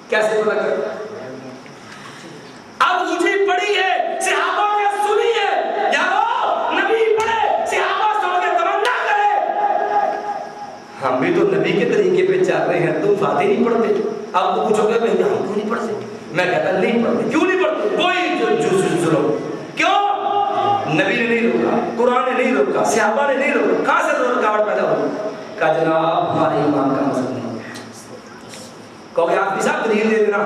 Speaker 1: کیسے پتا کر؟ اب مجھے پڑھی ہے، صحابہ نے سنی ہے، یارو نبی پڑھے، صحابہ سن کے تمنا کرے۔ ہم بھی تو نبی کے طریقے پہ چل رہے ہیں، تم فاتحہ نہیں پڑھتے۔ اب تو پوچھو گے میں کیوں نہیں پڑھتے؟ میں کہتا نہیں پڑھتے۔ کیوں نہیں پڑھتے؟ کوئی ظلم کیوں؟ نبی نے نہیں روکا، قرآن نے نہیں روکا، صحابہ نے نہیں روکا، کہاں سے رکاوٹ پیدا ہوئی؟ کہا جناب ہمارے ایمان کا مسئلہ نہیں ہے۔ کہو گے آپ بھی صاحب دلیل دے دینا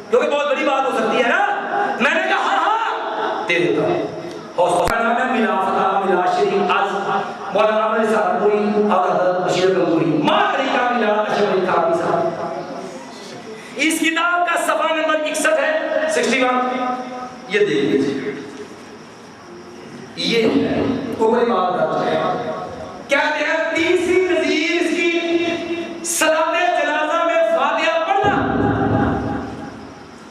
Speaker 1: کیونکہ بہت بڑی بات ہو سکتی ہے نا۔ میں نے کہا ہاں دے دیتا ہوں۔ حوصلہ نام ہے ملا فتح ملا شریف از مولانا عمر سارپوری اور حضرت بشیر گنگوری ماں طریقہ ملا اشرف کافی صاحب۔ اس کتاب کا صفحہ نمبر 61 ہے، 61، یہ دیکھ لیجیے، یہ اوپری بات کرتا ہے کہتے ہیں تیسری نظیر اس کی صلاۃ جنازہ میں فاتحہ پڑھنا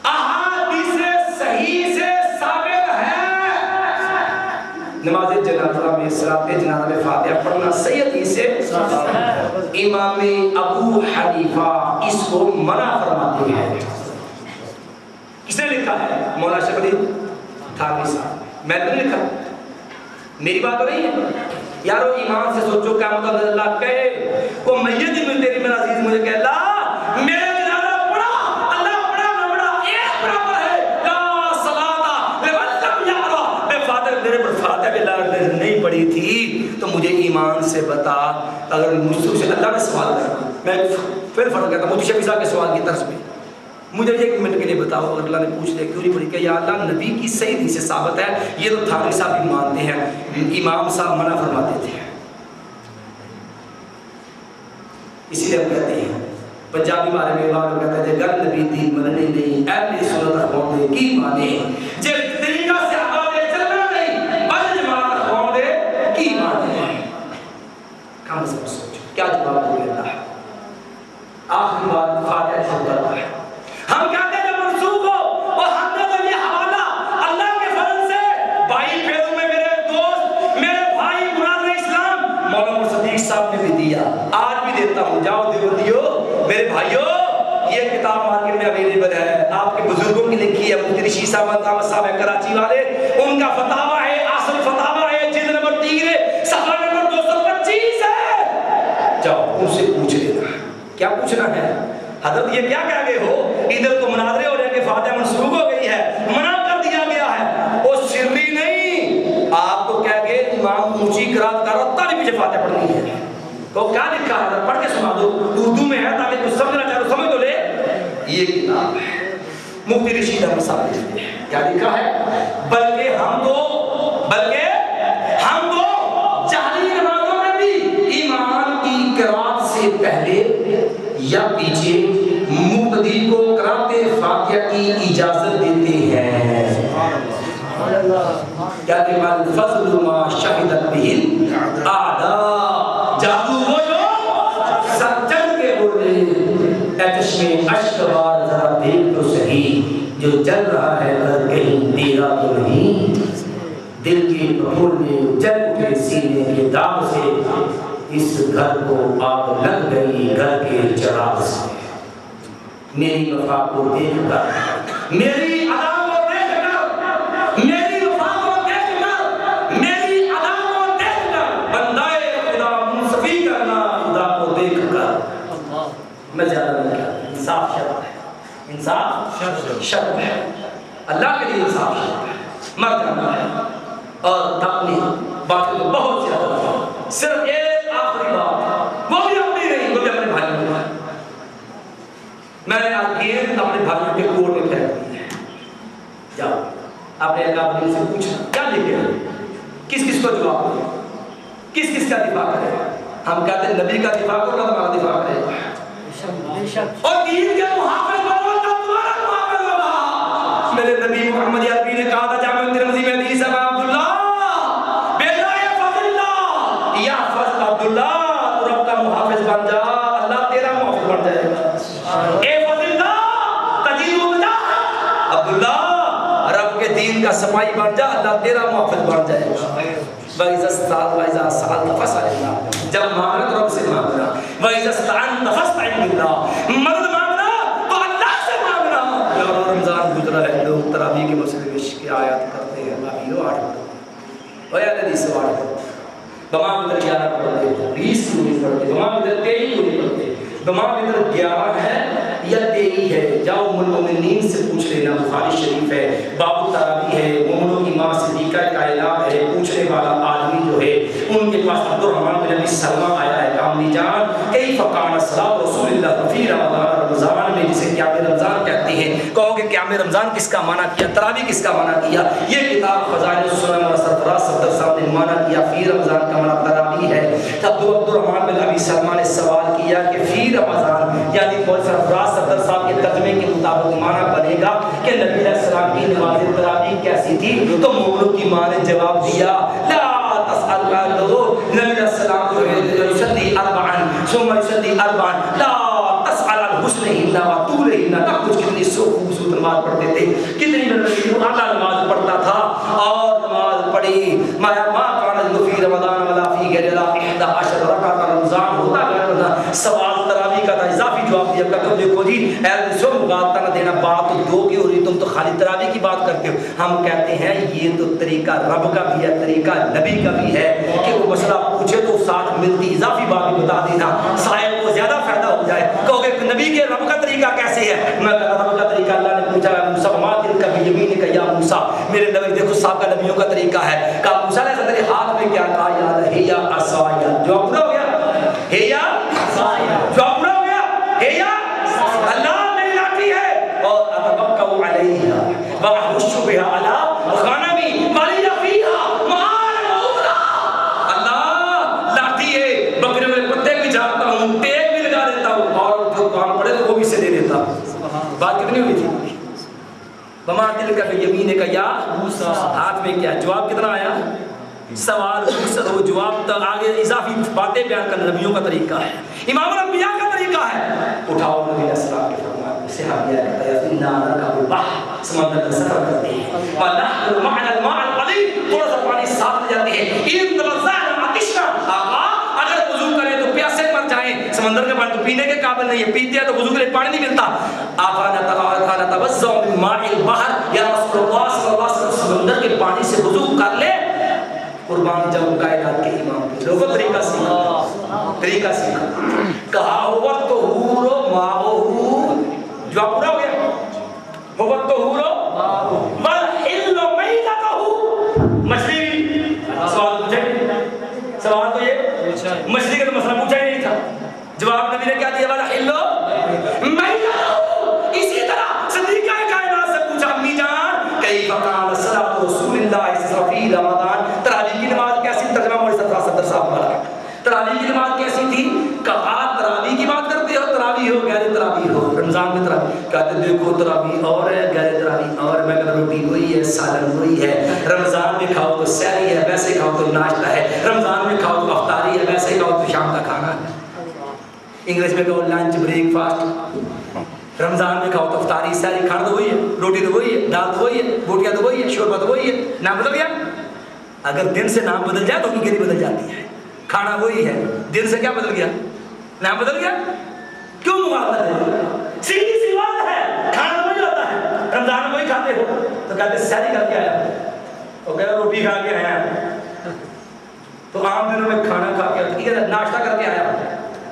Speaker 1: احادیث صحیح سے ثابت ہے۔ نماز جنازہ میں صلاۃ جنازہ میں فاتحہ پڑھنا صحیح حدیث سے ثابت ہے۔ امام ابو حنیفہ اس کو منع فرماتے ہیں۔ کس نے لکھا ہے؟ مولانا شفیع تھانوی صاحب، میں نے لکھا، میری بات ہو رہی ہے یارو۔ ایمان سے سوچو کیا مطلب اللہ کہے کو میت ہی میں تیری میرا عزیز مجھے کہ اللہ میرا جنازہ پڑھا، اللہ پڑھا نہ پڑھا ایک برابر ہے، لا صلاۃ لمن لم یقرأ، میں فاتحہ میرے پر فاتحہ بھی نہیں پڑھی تھی تو مجھے ایمان سے بتا۔ اگر مجھ سے اللہ نے سوال کرا، میں پھر فرق کرتا ہوں مجھے شفیع صاحب کے سوال کی طرز میں، مجھے ایک منٹ کے لیے بتاؤ اگر اللہ نے پوچھ لیا کیوں نہیں پڑھی کہ یا اللہ نبی کی صحیح حدیث سے ثابت ہے، یہ تو تھانوی صاحب بھی مانتے ہیں، امام صاحب منع فرماتے تھے۔ اسی لیے ہم کہتے ہیں پنجابی بارے میں امام کہتے تھے گر نبی دین مننے نہیں اہل سنت ہوندے کی مانے، جے طریقہ سے آبادے چلنا نہیں بل جماعت ہوندے کی مانے۔ کم سے کم سوچو کیا جواب دے اللہ؟ آخری بات فاتحہ شروع کرتا ہے۔ ہم کہتے ہیں جب منسوخ ہو اور ہم نے تو یہ حوالہ اللہ کے فضل سے بھائی پیروں میں میرے دوست میرے بھائی مراد اسلام مولانا صدیق صاحب نے بھی دیا، آج بھی دیتا ہوں، جاؤ دیو میرے بھائیوں، یہ کتاب مارکیٹ میں اویلیبل ہے، آپ کے بزرگوں کی لکھی ہے، مفتی رشید صاحب احمد صاحب ہے کراچی والے، ان کا فتاوی ہے، اصل فتاوی ہے، جلد نمبر 3 ہے، صفحہ نمبر 225 ہے، جاؤ ان سے پوچھ لینا کیا پوچھنا ہے۔ حضرت یہ کیا کہہ گئے ہو، ادھر تو مناظرے ہو رہے ہیں کہ فاتحہ منسوخ ہو گئی ہے، منع کر دیا گیا ہے، وہ سری نہیں، آپ کو کہہ گئے امام اونچی قرات کر رہا تب پیچھے فاتحہ پڑھنی ہے۔ تو کیا لکھا ہے پڑھ کے سنا دو, اردو میں ہے تاکہ کچھ سمجھنا چاہے تو سمجھ تو لے. یہ کتاب ہے مفتی رشید احمد صاحب نے. کیا لکھا ہے؟ بلکہ ہم تو جہری نمازوں میں بھی ایمان کی قرات سے پہلے یا پیچھے مبتدی کو قرات فاتحہ کی اجازت دیتے ہیں. کیا کہ الفضل ما شہدت به الاعداء, جادو وہ جو سچن کے بولے اے چشمے اشک بار ذرا دیکھ تو صحیح, جو جل رہا ہے گھر کہیں تیرا تو نہیں. دل کی پھول میں جل کے سینے کے داغ سے اس گھر کو آگ لگ گئی گھر کے چراغ سے. میری وفا کو دیکھ کر, میری ادا کو دیکھ کر, میری وفا کو دیکھ کر, میری ادا کو دیکھ کر بندائے خدا منصفی کرنا خدا کو دیکھ کر. میں زیادہ نہیں کہتا, انصاف شرط ہے, انصاف شرط ہے, اللہ کے لیے انصاف شرط ہے. مر جانا ہے اور اپنی باتیں تو بہت زیادہ ہے, صرف ایک آخری بات, وہ بھی اپنی نہیں, وہ بھی اپنے بھائیوں کی. میں نے آج گیند اپنے بھائیوں کے کوٹ میں پھینک دی ہے. جاؤ اپنے اکابرین سے پوچھنا کیا لکھے, کس کس کو جواب دیں, کس کس کا دفاع کرے. ہم کہتے ہیں نبی کا دفاع کرو نہ تمہارا دفاع کرے, اور دین کے محافظ بنو نہ تمہارا محافظ بنا. میرے نبی محمد عربی نے کہا تھا جامع ترمذی میں حدیث ہے, عبداللہ بیٹا یا فضل اللہ یا فضل عبداللہ تو رب کا محافظ بن جا, اللہ تیرا محافظ بن جائے گا. اے فضل اللہ تجیر و بجا, عبداللہ رب کے دین کا سپاہی بن جا, اللہ تیرا محافظ بن جائے گا. وَإِذَا سَأَلْتَ فَاسْأَلِ اللَّهَ, جب مانگنا تو رب سے مانگنا. وَإِذَا اسْتَعَنْتَ فَاسْتَعِنْ بِاللَّهِ, مدد مانگنا تو اللہ سے مانگنا. اور رمضان گزرا ہے, لوگ تراویح کے مسئلے میں کی آیات کرتے ہیں. ابھی 8 پڑھو اور یاد حدیث 8 پڑھو, تمام ادھر 11 پڑھتے, 20 کیوں نہیں پڑھتے, تمام ادھر 23 کیوں نہیں پڑھتے, تمام ادھر 11 ہے یا 23 ہے. جاؤ المؤمنین سے پوچھ لینا, بخاری شریف ہے, باب التراویح ہے, مومنوں کی ماں صدیقہ کائنات ہے. پوچھنے والا آدمی جو ہے ان کے پاس عبدالرحمن بن ابی سلمہ آیا ہے, کاملی جان کیف کان صلاۃ رسول اللہ فی رمضان, رمضان میں جسے قیام رمضان کہتے ہیں. کہو کہ قیام رمضان کس کا معنی کیا, تراویح کس کا معنی کیا. یہ کتاب خزائن السنن اور سرفراز صدر صاحب نے معنی کیا فی رمضان کا معنی تراویح ہے. تب عبدالرحمن بن ابی سلمہ نے سوال کیا کہ فی رمضان یعنی مولوی سرفراز صدر صاحب کے ترجمے کے مطابق معنی بنے گا کہ نبی علیہ السلام کی نماز تراویح کیسی تھی. تو مومنوں کی ماں نے جواب دیا لا تسأل نبی علیہ السلام جو ہے یصلی 4 ثم یصلی 4 لا تسأل الحسن الا طولهن, نہ کچھ کتنی خوبصورت نماز پڑھتے تھے, کتنی اعلیٰ نماز پڑھتا تھا. اور نماز پڑھی ما کان فی رمضان ولا فی غیر 11 رکعت, رمضان ہوتا ہے سوال تراویح کا تھا, اضافی جواب دیا کہ دیکھو جی اے سو غلطہ نہ دینا, بات دو کی ہو رہی, تم تو خالی تراویح کی بات کرتے ہو. ہم کہتے ہیں یہ تو طریقہ رب کا بھی ہے, طریقہ نبی کا بھی ہے کہ وہ مسئلہ پوچھے تو ساتھ ملتی اضافی بات بھی بتا دینا, صاحب کو زیادہ فائدہ ہو جائے. کہو کہ نبی کے رب کا طریقہ کیسے ہے, میں کہا رب کا طریقہ اللہ نے پوچھا ہے موسیٰ ما تلک بیمینک کا یا موسیٰ, میرے نبی دیکھو صاحب کا نبیوں کا طریقہ ہے. کہا موسیٰ علیہ السلام تیرے ہاتھ میں کیا, کہا یا ہے یا عصایا, جواب پورا ہو گیا, ہے یا عصایا, جواب پورا ہو گیا, ہے یا اللہ میری لاٹھی ہے, اور اتوکل علیہا واحش بها علی غنمی ولی فیہا مال اخرى, اللہ لاٹھی ہے, بکرے میں کتے بھی جھاڑتا ہوں, ٹیک بھی لگا دیتا ہوں, اور جو کام پڑے تو وہ بھی سے دے دیتا ہوں. بات کتنی ہوئی تھی, وما تلک بیمینک یا موسیٰ, ہاتھ میں کیا, جواب کتنا آیا, سوال وہ جواب تو آگے اضافی باتیں بیان کرنا نبیوں کا طریقہ ہے, امام الانبیاء کا طریقہ ہے. اٹھاؤ نبی علیہ السلام کے فرمان سے حالیہ کہتا ہے انا نرکب البحر, سمندر کا سفر کرتے ہیں, ونحمل معنا الماء القلیل, تھوڑا سا پانی ساتھ لے جاتے ہیں. ان توزعنا عطشنا, آقا اگر وضو کریں تو پیاسے مر جائیں, سمندر کا پانی تو پینے کے قابل نہیں ہے, پیتے ہیں تو وضو کے لیے پانی نہیں ملتا. آقا نتوضا من ماء البحر, یا رسول اللہ صلی اللہ علیہ وسلم سمندر کے پانی سے وضو کر لے. قربان جب کائنات کے امام کے لوگوں طریقہ سیکھا, کہا ہوا طہور ماؤہ, جواب پورا ہو گیا, ہوا طہور والحل میتتہ, مچھلی سوال پوچھے, سوال تو یہ مچھلی کا تو مسئلہ پوچھا ہی تھی کہا تراویح کی بات کرتے ہو تراویح ہو غیر تراویح ہو رمضان میں تراویح کہتے دیکھو تراویح اور ہے غیر تراویح اور میں کہتا روٹی وہی ہے سالن وہی ہے رمضان میں کھاؤ تو سحری ہے ویسے کھاؤ تو ناشتہ ہے رمضان میں کھاؤ تو افطاری ہے ویسے کھاؤ تو شام کا کھانا ہے انگلش میں کہو لنچ بریک فاسٹ رمضان میں کھاؤ تو افطاری سحری کھانا تو وہی ہے روٹی تو وہی ہے دال تو وہی ہے بوٹیاں تو وہی ہے شوربہ تو وہی ہے نام بدل گیا اگر دن سے نام بدل جائے تو حقیقت بدل جاتی ہے کھانا وہی ہے دن سے کیا بدل گیا نام بدل گیا کیوں مغالطہ ہے سیدھی سی بات ہے کھانا وہی ہوتا ہے رمضان میں وہی کھاتے ہو تو کہتے سحری کر کے آیا اور کہہ روٹی کھا کے آیا تو عام دنوں میں کھانا کھا کے ناشتہ کر کے آیا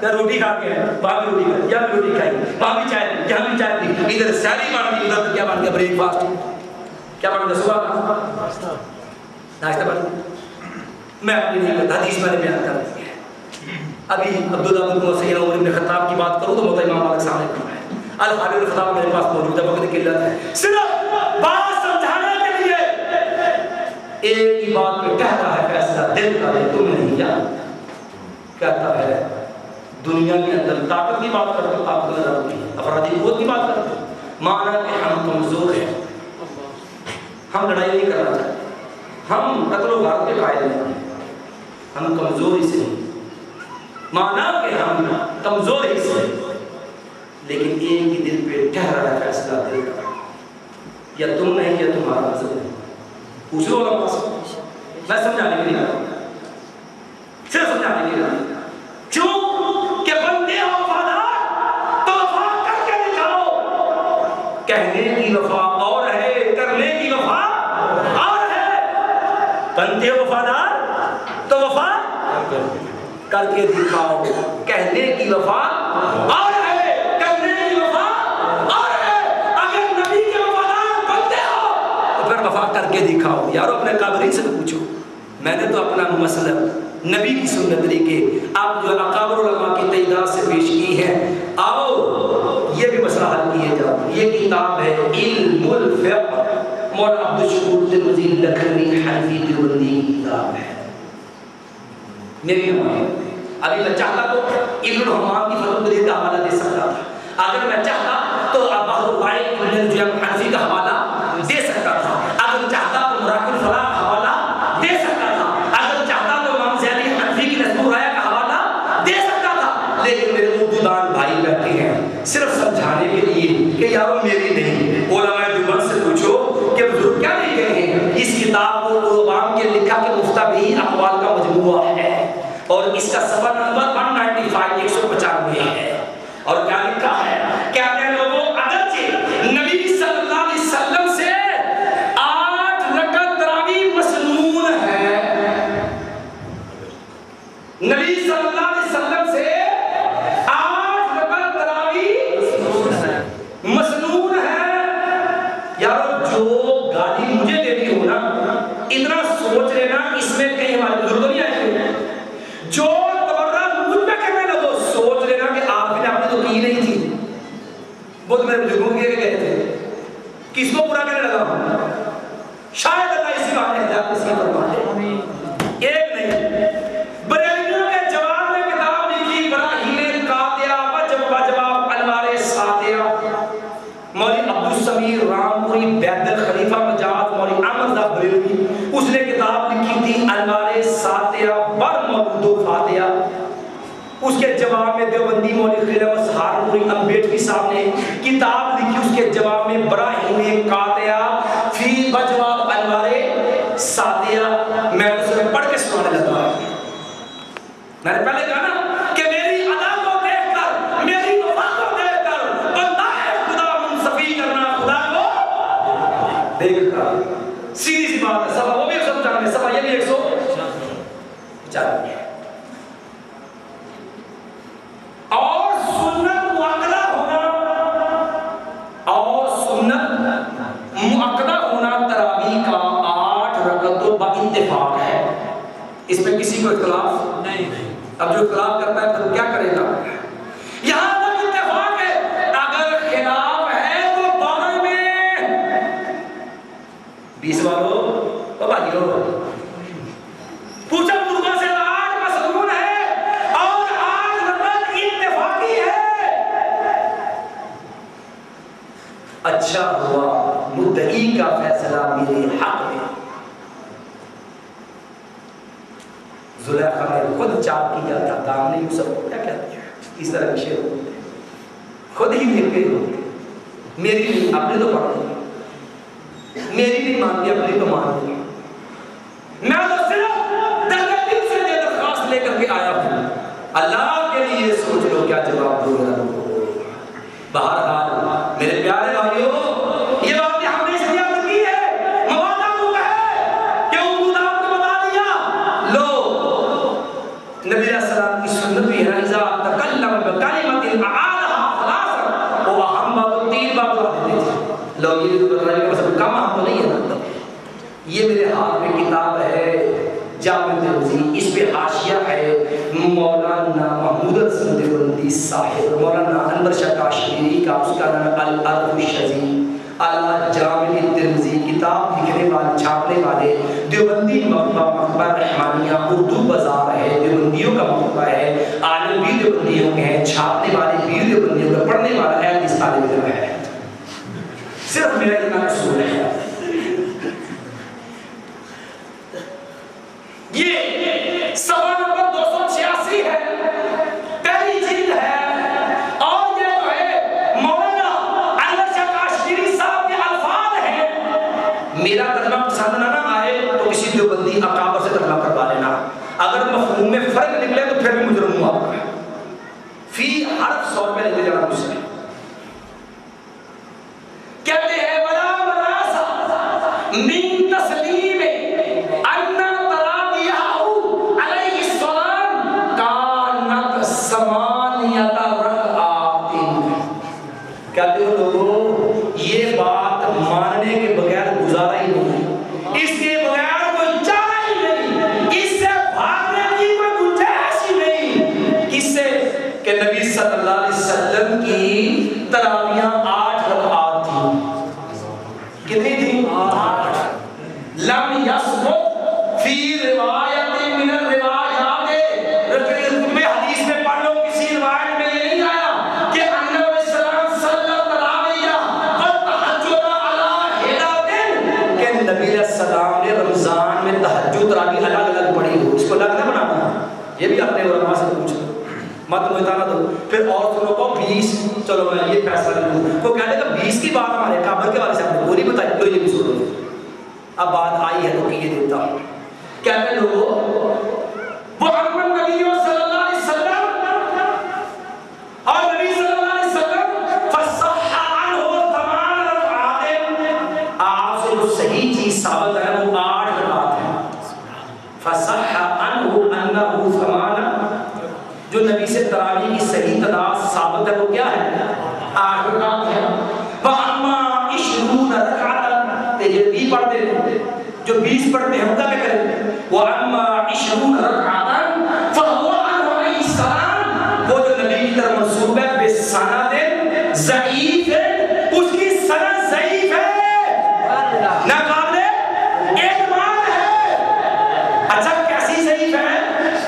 Speaker 1: کہ روٹی کھا کے وہاں بھی روٹی کھائی یہاں بھی روٹی کھائی وہاں بھی چائے یہاں بھی چائے پی ادھر سحری بن گئی ادھر کیا بن گیا بریک فاسٹ کیا بن گیا صبح کا ناشتہ بن گیا میں اپنی نہیں کرتا حدیث میں نے بیان کر دی ہے ابھی عبداللہ بن سیدنا عمر بن خطاب کی بات کروں تو موتا امام مالک سامنے کھڑا ہے الحابر الخطاب میرے پاس موجود ہے وقت کی قلت ہے صرف بات سمجھانے کے لیے ایک ہی بات پہ کہتا ہے فیصلہ دل کا ہے تم نہیں کیا کہتا ہے دنیا کے اندر طاقت کی بات کرتے ہو طاقت نظر آتی ہے افرادی قوت کی بات کرتے ہو مانا کہ ہم کمزور ہیں ہم لڑائی نہیں کرنا چاہتے ہم قتل و غارت کے قائل نہیں ہم کمزور ہی سے ہیں مانا کہ ہم کمزور ہی سے ہیں لیکن ایک ہی دل پہ ٹھہرا ہے فیصلہ دل کا یا تم نہیں یا تمہارا مذہب نہیں پوچھ لو علماء سے میں سمجھانے کے لیے صرف سمجھانے کے لیے کیوں کہ بندے ہو وفادار تو وفا کر کے دکھاؤ کہنے کی وفا اور ہے کرنے کی وفا اور ہے بندے ہو وفادار تو وفا کر کے دکھاؤ کہنے کی وفا اور ہے کرنے کی وفا اور ہے اگر نبی کے وفادار بندے ہو تو پھر وفا کر کے دکھاؤ یارو اپنے قابرین سے تو پوچھو میں نے تو اپنا مسئلہ نبی کی سنت طریقے آپ جو اکابر علماء کی تعداد سے پیش کی ہے آؤ یہ بھی مسئلہ حل کیے جاؤ یہ کتاب ہے علم الفقہ مولانا عبدالشکور ترمذی لکھنوی حنفی دیوبندی کی کتاب ہے میری نمائیں ابھی میں چاہتا تو ابن الحمام کی فتح القدیر کا حوالہ دے سکتا تھا اگر میں چاہتا تو اباہ البائع ابن الجیم حنفی کا حوالہ دے سکتا تھا اگر چاہتا تو مراق الفلاح کا حوالہ دے سکتا تھا اگر چاہتا تو امام زیدی حنفی کی نظم الرایا کا حوالہ دے سکتا تھا لیکن میرے اردو دان بھائی بیٹھے ہیں صرف سمجھانے کے لیے کہ یارو میری نہیں علماء دیوبند سے پوچھو کہ بزرگ کیا نہیں کہے ہیں اس کتاب کو عوام کے لکھا کہ مفتبی اقوال کا مجموعہ ہے اور اس کا صفحہ نمبر 195 195 ہے اور کیا لکھا ہے کہتے ہیں لوگوں اگرچہ نبی صلی اللہ علیہ وسلم سے 8 رکعت تراویح مسنون ہے نبی صلی اللہ علیہ وسلم سے 8 رکعت تراویح مسنون ہے یارو جو گالی مجھے دینی ہو نا اتنا سوچ لینا اس میں کہیں ہمارے بزرگ نہیں آئے گے جو تبرہ مجھ میں کرنے لگو سوچ لینا کہ آپ نے اپنی تو کی نہیں تھی وہ تو میرے بزرگوں کے گئے تھے کس کو پورا کرنے لگا شاید اللہ اسی بات ہے اس کی فرماتے ایک نہیں بریلیوں کے جواب میں کتاب لکھی براہین قاطعہ جواب انوار ساطعہ مولوی عبدالسمیر رامپوری بیت الخلیفہ مجاز مولوی احمد صاحب بریلوی اس نے کتاب لکھی تھی انوار ساطعہ بر مولود و فاتحہ اس کے جواب میں دیوبندی مولوی خلیل ہارپوری امبیڈکری صاحب نے کتاب لکھی اس کے جواب میں براہین قاطعہ فی بجواب انوار ساطعہ میں اسے پڑھ کے سنانے لگا میں نے پہلے کہا نا کہ میری ادا کو دیکھ کر میری وفا کو دیکھ کر بندہ ہے خدا منصفی کرنا خدا کو دیکھ کر سیدھی سی بات ہے سبا وہ بھی 195 سبا یہ بھی 194 اور سنت مؤکدہ ہونا تراویح کا 8 رکعتوں با اتفاق ہے اس میں کسی کو اختلاف نہیں اب جو اختلاف کرتا ہے تو کیا کرے گا یہاں تک اتفاق ہے اگر خلاف ہے تو بارے میں 20 والوں بھائیو پوچھا بزرگوں سے 8 مسنون ہے اور 8 خود چاک کیا تھا کام نہیں سب کیا کہتے ہیں اس طرح کے شعر ہوتے ہیں خود ہی لکھ کے ہوتے ہیں میری نہیں اپنے تو پڑھ دیں میری نہیں مانتی اپنی تو مان دیں میں تو صرف دل سے یہ درخواست لے کر کے آیا ہوں اللہ کے لیے سوچ لو کیا جواب دو گا بہرحال میرے پیارے بھائیوں یہ بات ہم نے اس لیے عرض کی ہے مواد کو ہے کہ اردو نے آپ کو بتا دیا لو نبی علیہ السلام کی سنت بھی ہے اذا تکلم بکلمۃ اعادها ثلاثا وہ ہم بات تین بار بتا دیتے تھے لو یہ بتانے کا مطلب کم ہم تو نہیں ہے نا یہ میرے ہاتھ میں کتاب ہے جامع تنزیل اس پہ حاشیہ ہے مولانا محمود حسن دیوبندی صاحب مولانا انور شاہ کاشمیری کا اس کا نام الارض الشذیذ علی جامع تنزیل کتاب لکھنے والے چھاپنے والے دیوبندی مکتبہ رحمانیہ اردو بازار ہے دیوبندیوں کا مکتبہ ہے عالم بھی دیوبندیوں کے ہیں چھاپنے والے بھی دیوبندیوں کا پڑھنے والا ہے اس طالب علم ہے صرف میرا اتنا قصور ہے یہ سوا نمبر 286 ہے پہلی جلد ہے اور یہ جو ہے مولانا انور شاہ کاشمیری صاحب کے الفاظ ہیں میرا ترجمہ پسند نہ آئے تو کسی دیوبندی اکابر سے ترجمہ کروا لینا اگر مفہوم میں فرق نکلے تو پھر بھی مجرم ہوں آپ کا فی حرف 100 روپے لیتے جانا مجھ سے کہتے ہیں ولا مناسا من تسلیم ان کہتے ہو لوگوں یہ بات ماننے کے بغیر گزارا ہی نہیں اس کے بغیر کوئی چارہ ہی نہیں اس سے بھاگنے کی کوئی گنجائش ہی نہیں اس سے کہ نبی صلی اللہ علیہ وسلم کی تراویحاں 8 رکعات تھی کتنی تھی 8 لم یثبت فی روایت من الروایات کتب حدیث میں پڑھ لو کسی روایت میں یہ نہیں آیا کہ نبی علیہ السلام نے رمضان میں تہجد تراویح الگ الگ پڑھی ہو اس کو الگ نہ بنانا یہ بھی اپنے علماء سے پوچھو مت مجھتا نہ دو پھر اور سنو کو 20 چلو میں یہ فیصلہ لوں وہ کہنے کا 20 کی بات ہمارے کعبہ کے والے سے آپ نے پوری بتائی تو یہ بھی سنو اب بات آئی ہے تو یہ دیتا ہوں کہتے لوگوں محمد نبی صلی اللہ علیہ وسلم اور نبی صلی اللہ علیہ وسلم فصح عنہ 8 رکعات آپ سے جو صحیح چیز ثابت ہے وہ 8 رکعات ہے فصح عنہ انہ 8 جو نبی سے تراویح کی صحیح تعداد ثابت ہے وہ کیا ہے 8 رکعات ہے وَأَمَّا 20 رکعۃ یہ بھی پڑھتے ہیں جو 20 پڑھتے ہیں ان کا کیا کریں وَأَمَّا 20 رکعۃ فَهُوَ عَنْهُ عَلَيْهِ السَّلَامُ وہ جو نبی کی طرف منسوب ہے بِسَنَدٍ ضعیف ہے اس کی سند ضعیف ہے ناقابل اعتماد ہے اچھا کیسی ضعیف ہے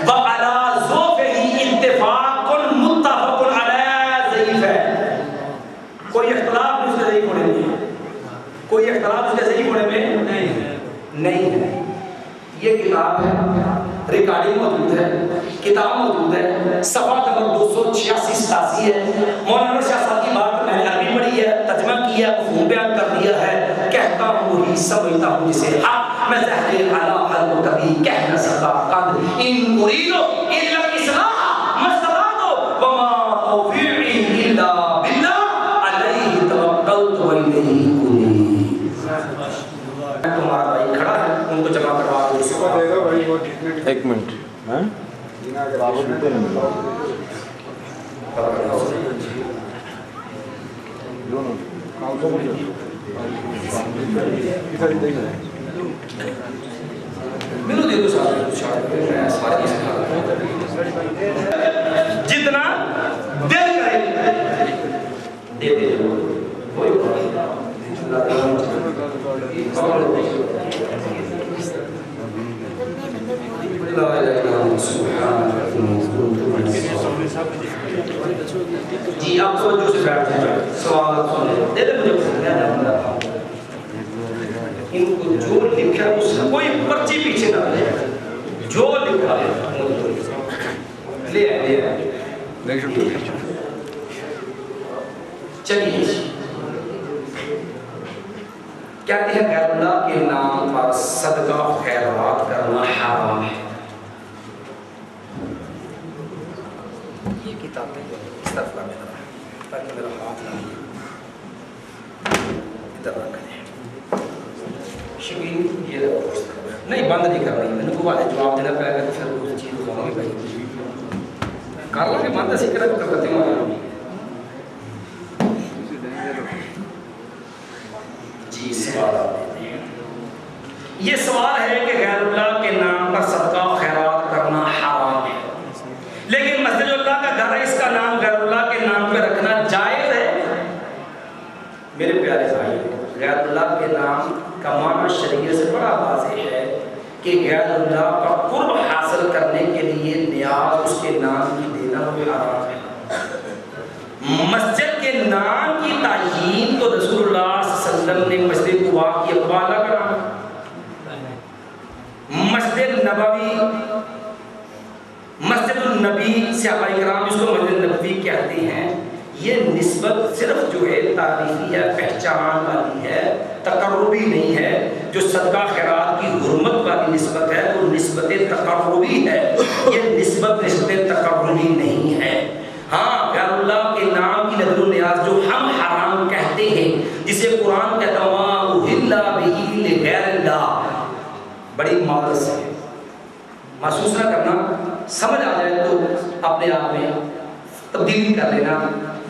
Speaker 1: وَعَلَى ضُعْفِهِ اتفاق متفق علیہ ضعیف ہے کوئی اختلاف اس کے ضعیف ہونے میں کوئی اختلاف اس کے ضعیف ہونے میں نہیں ہے یہ کتاب ہے ریکارڈنگ موجود ہے کتاب موجود ہے صفحہ نمبر 286 ہے مولانا شاہ صاحب کی بات میں نے عربی پڑھی ہے ترجمہ کیا ہے مفہوم بیان کر دیا ہے کہتا ہوں وہی سمجھتا ہوں جسے حق میں زہر علی حل کبھی کہہ نہ سکا قد ان اريد الا الاصلاح ما استطعت وما توفیقی الا باللہ علیہ توکلت والیہ انیب تمہارا بھائی کھڑا ہے ان کو جمع کروا دو اس کو دے گا بھائی وہ ایک منٹ ہیں بابو بھی تو نہیں دونوں میرے دے دو سارے جتنا دل کرے دے دے کوئی جی آپ توجہ سے بیٹھتے ہیں سوالات سنیں دے دے مجھے ان کو جو لکھا ہے اس کوئی پرچی پیچھے نہ رہے جو لکھا ہے چلیے کہتے ہیں غیر اللہ کے نام پر صدقہ خیرات کرنا حرام ہے. یہ کتاب اس طرف کا میرا تاکہ میرا ہاتھ نہ ادھر رکھ دیں. شبین یہ نہیں بند نہیں کر رہی, میں نے کو جواب دینا پڑے گا تو پھر اس چیز کو ہمیں بھائی کر لیں گے بند ایسی کریں تو کرتے ہیں. جی سوال آتے ہیں. یہ سوال ہے کہ غیر اللہ کے نام پر صدقہ خیرات کرنا حرام ہے, لیکن مسجد اللہ کا گھر ہے, اس کا نام غیر اللہ کے نام پہ رکھنا جائز ہے. میرے پیارے بھائی, غیر اللہ کے نام کا معنی شریعت سے بڑا واضح ہے کہ غیر اللہ کا قرب حاصل کرنے کے لیے نیاز اس کے نام کی دینا وہ حرام ہے. مسجد کے نام کی تعیین تو رسول اللہ صلی اللہ علیہ وسلم نے مسجد قباء کی اقبال کرا, مسجد نبوی, مسجد النبی صحابہ کرام جس کو مسجد نبوی کہتے ہیں, یہ نسبت صرف جو ہے تعریفی ہے, پہچان والی ہے, تقربی نہیں ہے. جو صدقہ خیرات کی حرمت والی نسبت ہے وہ نسبت تقربی ہے, یہ نسبت تقربی نہیں ہے. ہاں غیر اللہ کے نام کی نظر و نیاز جو ہم حرام کہتے ہیں, جسے قرآن کہتا غیر اللہ, بڑی معذرت سے محسوس نہ کرنا, سمجھ آ جائے تو اپنے آپ میں تبدیلی کر لینا.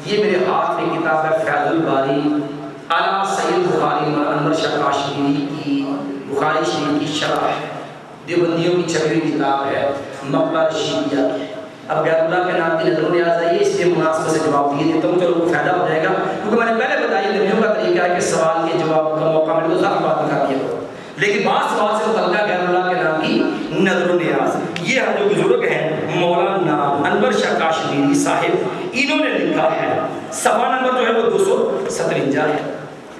Speaker 1: یہ میرے ہاتھ میں کتاب ہے فیض الباری علی سید بخاری انور شاہ کاشمیری کی بخاری شریف کی شرح ہے, دیوبندیوں کی چھپی ہوئی کتاب ہے, مقبرہ شیعہ کی. اب غیر اللہ کے نام کی نظر و نیاز آئی, اس لیے مناسبت سے جواب دیے دیتا ہوں, چلو کو فائدہ ہو جائے گا, کیونکہ میں نے پہلے بتایا نبیوں کا طریقہ ہے کہ سوال کے جواب کا موقع ملے تو ذات بات کر دیا کرو, لیکن بعض سوال سے متعلق غیر اللہ کے نام کی نظر و نیاز. یہ ہم جو بزرگ ہیں مولانا انور شاہ کاشمیری صاحب, انہوں نے لکھا ہے, صفحہ نمبر جو ہے وہ 257 ہے,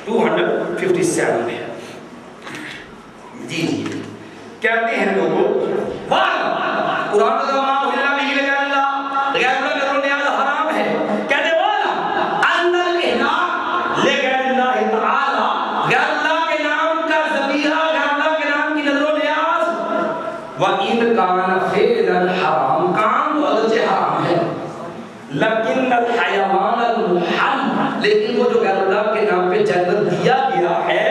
Speaker 1: 257 ہے. جی جی کہتے ہیں لوگوں قرآن کا زمان اللہ بھی غیر اللہ, غیر اللہ کا نیاز حرام ہے. کہتے والا ان الاحلال لغیر اللہ تعالی, غیر اللہ کے نام کا ذبیحہ, غیر اللہ کے نام کی نظر و نیاز, وَإِنْ كَانَ فِعْلًا حرام, کام تو اگرچہ حرام ہے, لیکن الحیوان المحل, لیکن وہ جو غیر اللہ کے نام پہ جانور دیا گیا ہے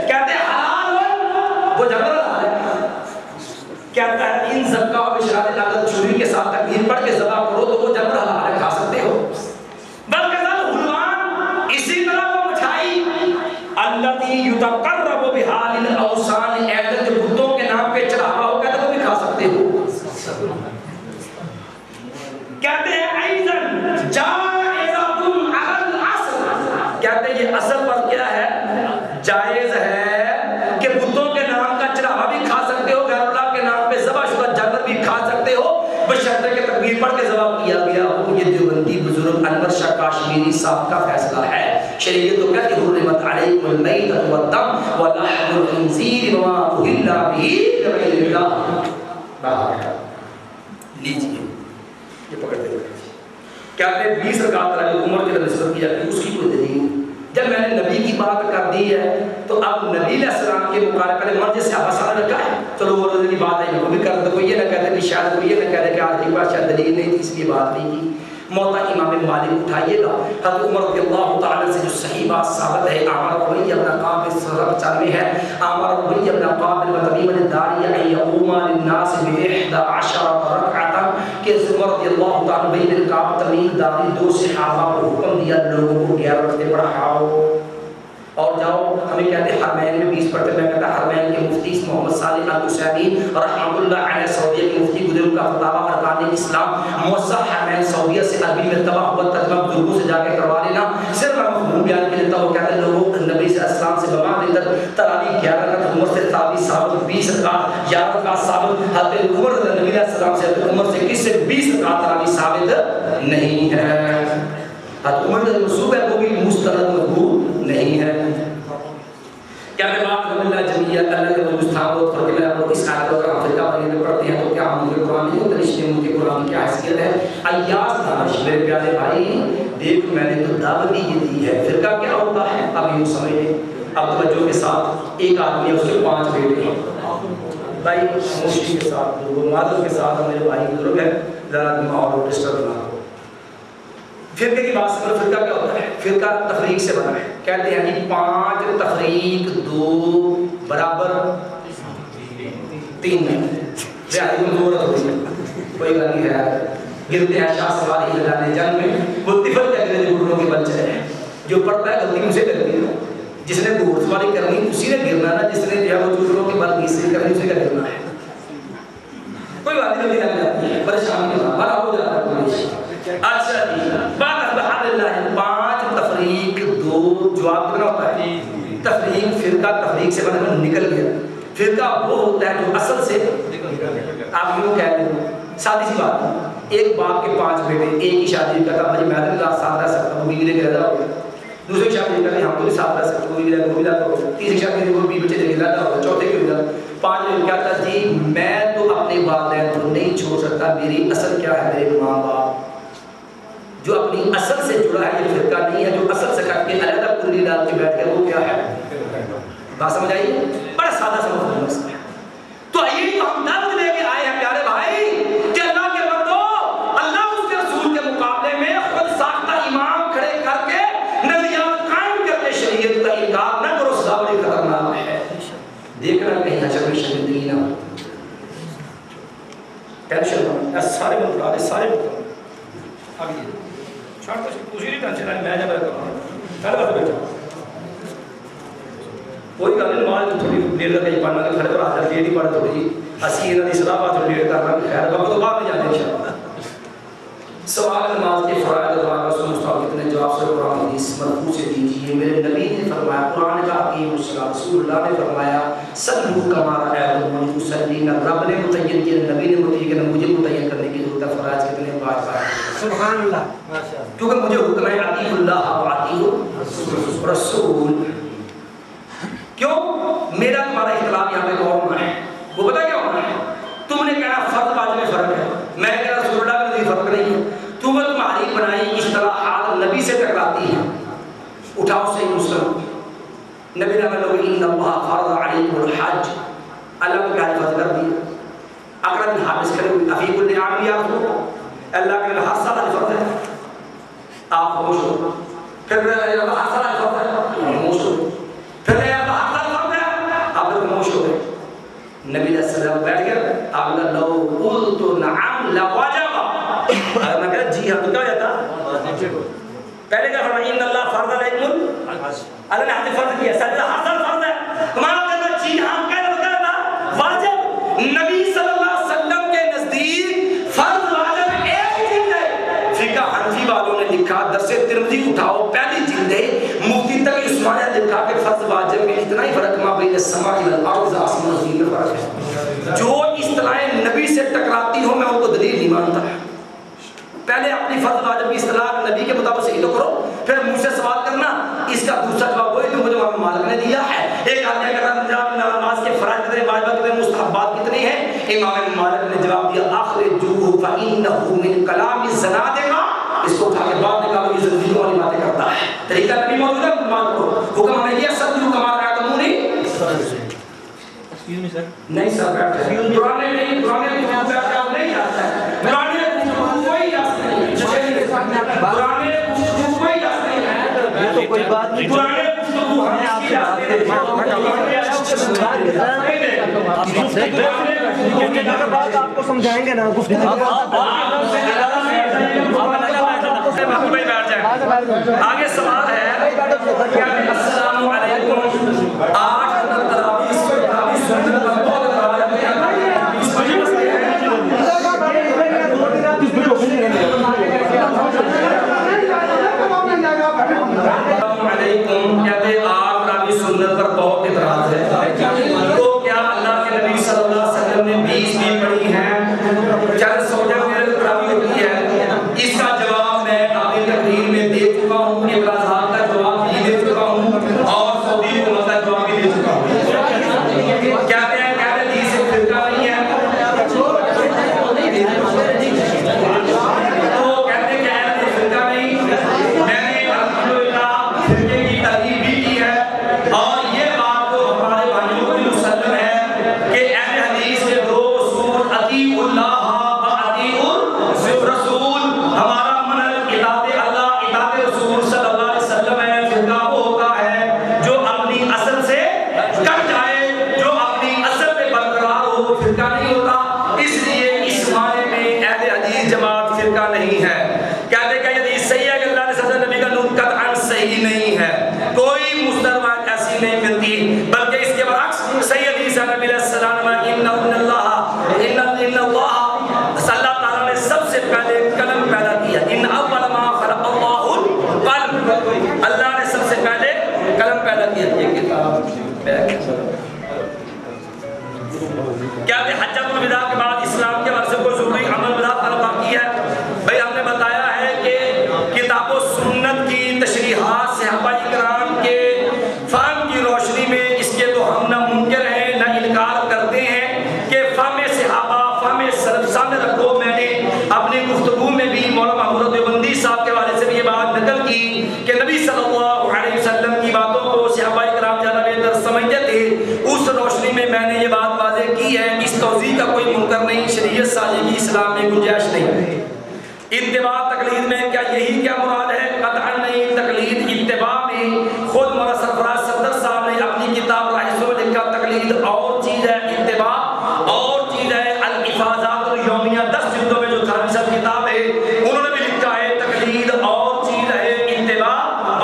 Speaker 1: کہتے ہیں حلال ہو, وہ جانور حلال ہے. کہتا ہے ان ذبح و بشارت عادت چھری کے ساتھ تکبیر پڑھ کے ذبح کرو تو وہ جانور حلال ہے, کھا سکتے ہو. بلکہ ذل حلوان اسی طرح وہ مٹھائی التی یتقرب بها للاوثان, ایدت جو بتوں کے نام پہ چڑھاوا ہو کہتے وہ بھی کھا سکتے ہو. کہتے ہیں ایضاً جائزۃ علی الاصل, کہتے ہیں یہ اصل پر کیا ہے, جائز ہے کہ بتوں کے نام کا چڑھاوا بھی کھا سکتے ہو, غیر اللہ کے نام پہ ذبح شدہ جانور بھی کھا سکتے ہو, بشرطے کہ تکبیر پڑھ کے ذبح کیا گیا ہو. یہ دیوبندی بزرگ انور شاہ کاشمیری صاحب کا فیصلہ ہے. شریعت تو کہتی حرمت علیکم المیتۃ والدم ولحم الخنزیر وما اہل به لغیر اللہ. لیجیے یہ پکڑ دے. کہتے ہیں 20 رکعت تراویح عمر کی نسبت کی جاتی ہے, اس کی کوئی دلیل. جب میں نے نبی کی بات کر دی ہے تو اب نبی علیہ السلام کے مقابلے پہلے مرد سے صحابہ رکھا ہے, چلو وہ دلیل بات ہے, وہ بھی کر دو, کوئی یہ نہ کہتے کہ شاید کوئی یہ نہ کہتے کہ آج کی بات شاید دلیل نہیں تھی اس لیے بات نہیں کی. موتا امام مالک اٹھائیے گا, حضرت عمر رضی اللہ تعالی سے جو صحیح بات ثابت ہے, عامر ابی ابن قابل سرب چلوی ہے, عامر ابی ابن قابل و تمیم الداری ان یقوم للناس ب11 رکعۃ, کہ عمر رضی اللہ تعالی بین القاب تمیم داری دو صحابہ کو حکم دیا لوگوں کو 11 رکعتیں پڑھاؤ اور جاؤ. ہمیں کہتے ہیں حرمین میں 20 پڑھتے, میں کہتا حرمین کے مفتی محمد صالح الحسینی رحمۃ اللہ علیہ سعودیہ کے مفتی گزر کا فتاوی ارکان اسلام موثق حرمین سعودیہ سے عربی میں طبع ہوا ترجمہ بزرگوں سے جا کے کروا لینا. صرف میں مفہوم بیان کے لیتا ہوں, کہتے ہیں لوگوں نبی صلی اللہ علیہ وسلم سے بما دیگر تراویح 11 رکعت, عمر سے تراویح ثابت 20 رکعت, 11 رکعت ثابت. حضرت عمر نبی علیہ السلام سے حضرت عمر سے کس سے 20 رکعت تراویح ثابت نہیں ہے. حضرت عمر کا منصوب ہے وہ بھی مستند مذکور نہیں ہے. کیا بات اللہ جمیع
Speaker 3: یہ اللہ کے رسول تھا وہ فرق میں آپ اس آیت کو اگر ہم فرقہ بنی میں پڑھتے ہیں تو کیا ہم کے قرآن میں ترشتے ہیں کہ قرآن کی حیثیت ہے. ایاز دانش میرے پیارے بھائی دیکھ میں نے تو دعوت یہ دی ہے. فرقہ کیا ہوتا ہے اب یہ سمجھ لیں. اب توجہ کے ساتھ ایک آدمی ہے اس کے 5 بیٹے ہیں بھائی خاموشی کے ساتھ معذرت کے ساتھ میرے بھائی بزرگ ہیں ذرا ماحول ڈسٹرب نہ ہو. فرقے کی بات سمجھو. فرقہ کیا ہوتا ہے؟ فرقہ تفریق سے بنا ہے. کہتے ہیں کہ 5 تفریق 2 برابر 3 نہیں. ریاضی کمزور ہوتی ہے کوئی گل نہیں ہے. گرتے ہیں شاہ سواری لگانے جنگ میں وہ طفل کے اگلے گھٹنوں کے بل چلے ہیں. جو پڑھتا ہے غلطی مجھے لگتی ہے. جس نے گھوڑ سواری کرنی اسی نے گرنا نا. جس نے جو ہے وہ گھٹنوں کے بل نیچے کرنی اسی کا گرنا ہے. کوئی بات نہیں لگ جاتی ہے پریشانی کے بعد بڑا ہو جاتا ہے. اچھا جی بات الحمدللہ 5 تفریق 2 جواب کتنا ہوتا ہے؟ تفریق فرقہ تفریق سے بنا نکل گیا. فرقہ وہ ہوتا ہے جو اصل سے آپ یوں کہہ لیں سادی سی بات. ایک باپ کے 5 بیٹے ایک ہی شادی کرتا مجھے میں بھی ساتھ رہ سکتا ہوں بیوی لے رہتا ہوگا. دوسری شادی کرتے ہم تو بھی ساتھ رہ سکتے بیوی لے رہتا ہوگا. تیسری شادی کو بیوی بچے لے رہتا ہوگا. چوتھے کی ہوگا 5 میں کیا تھا جی میں تو اپنے والدین کو نہیں چھوڑ سکتا. میری اصل کیا ہے میرے ماں باپ. جو اپنی اصل سے جڑا ہے یہ فرقہ نہیں ہے. جو اصل سے کٹ کے علیحدہ کلی ڈال کے بیٹھ گیا وہ کیا ہے؟ بات سمجھ آئیے؟ بڑا سادہ سا مسئلہ ہے. تو یہی تو ہم درد لے کے آئے ہیں پیارے بھائی کہ اللہ کے بندو اللہ اس کے رسول کے مقابلے میں خود ساختہ امام کھڑے کر کے نظریات قائم کر کے شریعت کا انکار نہ کرو. بڑی خطرناک ہے. دیکھنا کہیں حشر میں شرمندگی نہ ہو. ٹینشن نہ سارے مطلب سارے مطلب اب یہ چھوڑ تو کچھ نہیں ٹینشن ہے. میں جب پہلے بات بیٹھا کوئی گل نہیں. نماز تھوڑی دیر تک نہیں پڑھنا گھر پر آ جاتی ہے نہیں پڑھ تھوڑی اسی انہوں کی صلاح بات تھوڑی دیر کرنا خیر وقت تو بعد میں جاتے ہیں انشاءاللہ. سوال نماز کے فرائض اور رسول مصطفیٰ کتنے جواب سے قرآن حدیث مرفوع سے دیجیے. میرے نبی نے فرمایا قرآن کا اقیم الصلاۃ. رسول اللہ نے فرمایا صلو کما رأیتمونی اصلی. رب نے متعین کیا نبی نے متعین کیا مجھے متعین کرنے کی ضرورت ہے. فرائض کتنے 5
Speaker 2: سبحان اللہ ماشاءاللہ.
Speaker 3: کیونکہ مجھے حکم ہے اطیعوا اللہ و اطیعوا الرسول. کیوں میرا تمہارا اختلاف یہاں پہ کون ہونا ہے؟ وہ پتہ کیا ہونا ہے؟ تم نے کہنا فرض واجب میں فرق ہے. میں کہنا رسول اللہ میں کوئی فرق نہیں ہے. تمہاری بنائی اصطلاحات نبی سے ٹکراتی ہیں. اٹھاؤ صحیح مسلم. نبی نے فرمایا ان اللہ فرض علیکم الحج. اللہ نے حج فرض کر دیا. اقرا بن حابس کرے افیق النعام یا اللہ کے ہر سال حج فرض ہے. آپ خوش ہو. پھر اللہ ہر سال حج فرض ہے. خوش ہو. پھر اللہ ہر سال فرض ہے. آپ لوگ خوش ہو گئے. نبی علیہ السلام بیٹھ گئے. آپ نے لو قلت نعم لواجب. اگر میں کہا جی ہاں تو کیا ہو جاتا؟ پہلے کیا فرمایا ان اللہ فرض علیکم الحج. اللہ نے حج فرض کیا. سجدہ ہر سال فرض ہے. تمہارا کہنا جی ہاں کہنا واجب. نبی صلی اللہ علیہ وسلم کے نزدیک فرض واجب ایک ہی چیز ہے. فقہ حنفی والوں نے لکھا درس ترمذی اٹھاؤ پہلی جلد ہے مفتی تقی عثمان نے لکھا کہ فرض واجب میں اتنا ہی فرق ما بین السماء والارض آسمان و زمین میں فرق ہے. جو اصطلاحیں نبی سے ٹکراتی ہوں میں ان کو دلیل نہیں مانتا. پہلے اپنی فرض واجب کی اصطلاح نبی کے مطابق صحیح تو کرو. پھر مجھ سے سوال کرنا اس کا دوسرا جواب وہی جو مجھے امام مالک نے دیا ہے. ایک آدمی کہتا ہے نماز کے فرائض کتنے واجبات کتنے مستحبات کتنے ہیں. امام مالک نے جواب دیا اخرجوہ فانہ من کلام الزنادقہ. اس کو اٹھا کے بعد نکالو یہ زندگیوں والی باتیں کرتا ہے. طریقہ نبی موجود ہے مان کرو. حکم ہمیں دیا صلو کما رأیتمونی. نہیں سر بیٹھے پرانے نہیں پرانے نہیں جاتا ہے. پرانے کوئی راستہ نہیں. پرانے کوئی راستہ نہیں ہے.
Speaker 2: یہ تو کوئی بات نہیں.
Speaker 3: پرانے گفتگو ہم اس کی راستے
Speaker 2: آپ کو سمجھائیں گے نا
Speaker 3: آگے سوال ہے السلام علیکم. 8 تراویح کہتے آپ راوی سنت پر بہت اعتراض ہے. تو کیا اللہ کے نبی صلی اللہ علیہ وسلم نے 20 بھی پڑھی ہیں؟ چند سوچا میرے راوی ہوتی ہے. اس کا جواب میں اپنی تقریر میں دے چکا ہوں. اعتراضات کا جواب بھی دے چکا ہوں اور سعودی حکومت کا جواب بھی دے
Speaker 1: صحیح ہے کہ اللہ نے سزا نبی کا نور قطعاً صحیح نہیں ہے، کوئی مستند ایسی نہیں ملتی، بلکہ اس کے برعکس صحیح حدیث ہے نبی علیہ السلام میں اللہ تعالیٰ نے سب سے پہلے قلم پیدا کیا، ان اول ما خلق اللہ القلم، اللہ نے سب سے پہلے قلم پیدا کیا۔ یہ کتاب کیا حجۃ الوداع کے بعد اسلام کے ورثے کو ضروری عمل بلا طلب باقی ہے؟ بھائی ہم نے بتایا ہے کہ کتاب و سنت کی تشریحات صحابہ کرام کے فہم کی روشنی میں اس کے تو ہم نہ منکر ہیں نہ انکار کرتے ہیں کہ فہم صحابہ فہم سلف سامنے رکھو۔ میں نے اپنی گفتگو میں بھی مولانا محمود دیوبندی صاحب کے حوالے سے بھی یہ بات نقل کی کہ نبی صلی اللہ علیہ وسلم کی باتوں کو صحابہ کرام زیادہ بہتر سمجھتے تھے، اس روشنی میں میں نے یہ بات واضح کی ہے، اس توضیح کا کوئی منکر نہیں، شریعت سازی کی اسلام میں گنجائش نہیں۔ اتباع تقلید میں کیا یہی کیا مراد ہے؟ قطعاً نہیں، تقلید اتباع میں خود مولانا سرفراز صفدر صاحب نے اپنی کتاب راہسوں میں لکھا تقلید اور چیز ہے، اتباع اور چیز ہے۔ الافاظات الیومیہ 10 جلدوں میں جو تھانوی صاحب کتاب ہے انہوں نے بھی لکھا ہے تقلید اور چیز ہے، اتباع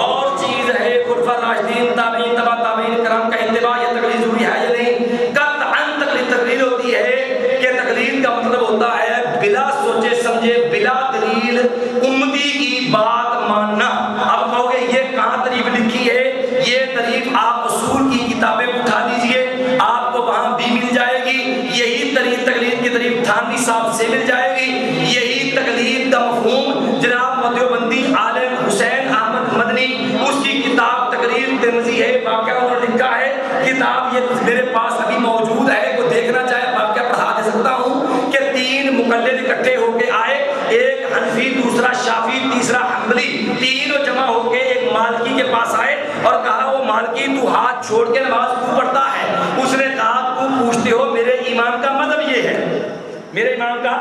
Speaker 1: اور چیز ہے۔ خلفاء راشدین تابعین تبع تابعین کرام کا اتباع یا تقلید ضروری ہے یا نہیں؟ قطعاً تقلید ہوتی ہے کہ تقلید کا مطلب ہوتا ہے بلا سوچے سمجھے بلا دلیل امتی کی بات ماننا۔ اب کہو گے یہ کہاں تعریف لکھی ہے؟ یہ تعریف آپ اصول کی کتابیں اٹھا دیجئے، آپ کو وہاں بھی مل جائے گی۔ یہی تقلید کی تعریف تھانوی صاحب سے مل جائے گی۔ یہی تقلید کا مفہوم جناب دیوبندی عالم حسین احمد مدنی اس کی کتاب تقریر ترمذی ہے، واقعہ انہوں نے لکھا ہے، کتاب یہ میرے پاس ابھی موجود ہے، کوئی دیکھنا چاہے واقعہ پڑھا دے سکتا ہوں کہ 3 مقلد اکٹھے ہو کے آئے، ایک حنفی دوسرا شافعی تیسرا حنبلی، تینوں جمع ہو کے ایک مالکی کے پاس آئے اور کہا وہ مالکی تو ہاتھ چھوڑ کے نماز کیوں پڑھتا ہے؟ اس نے کہا تو پوچھتے ہو میرے امام کا مذہب یہ ہے، میرے امام کا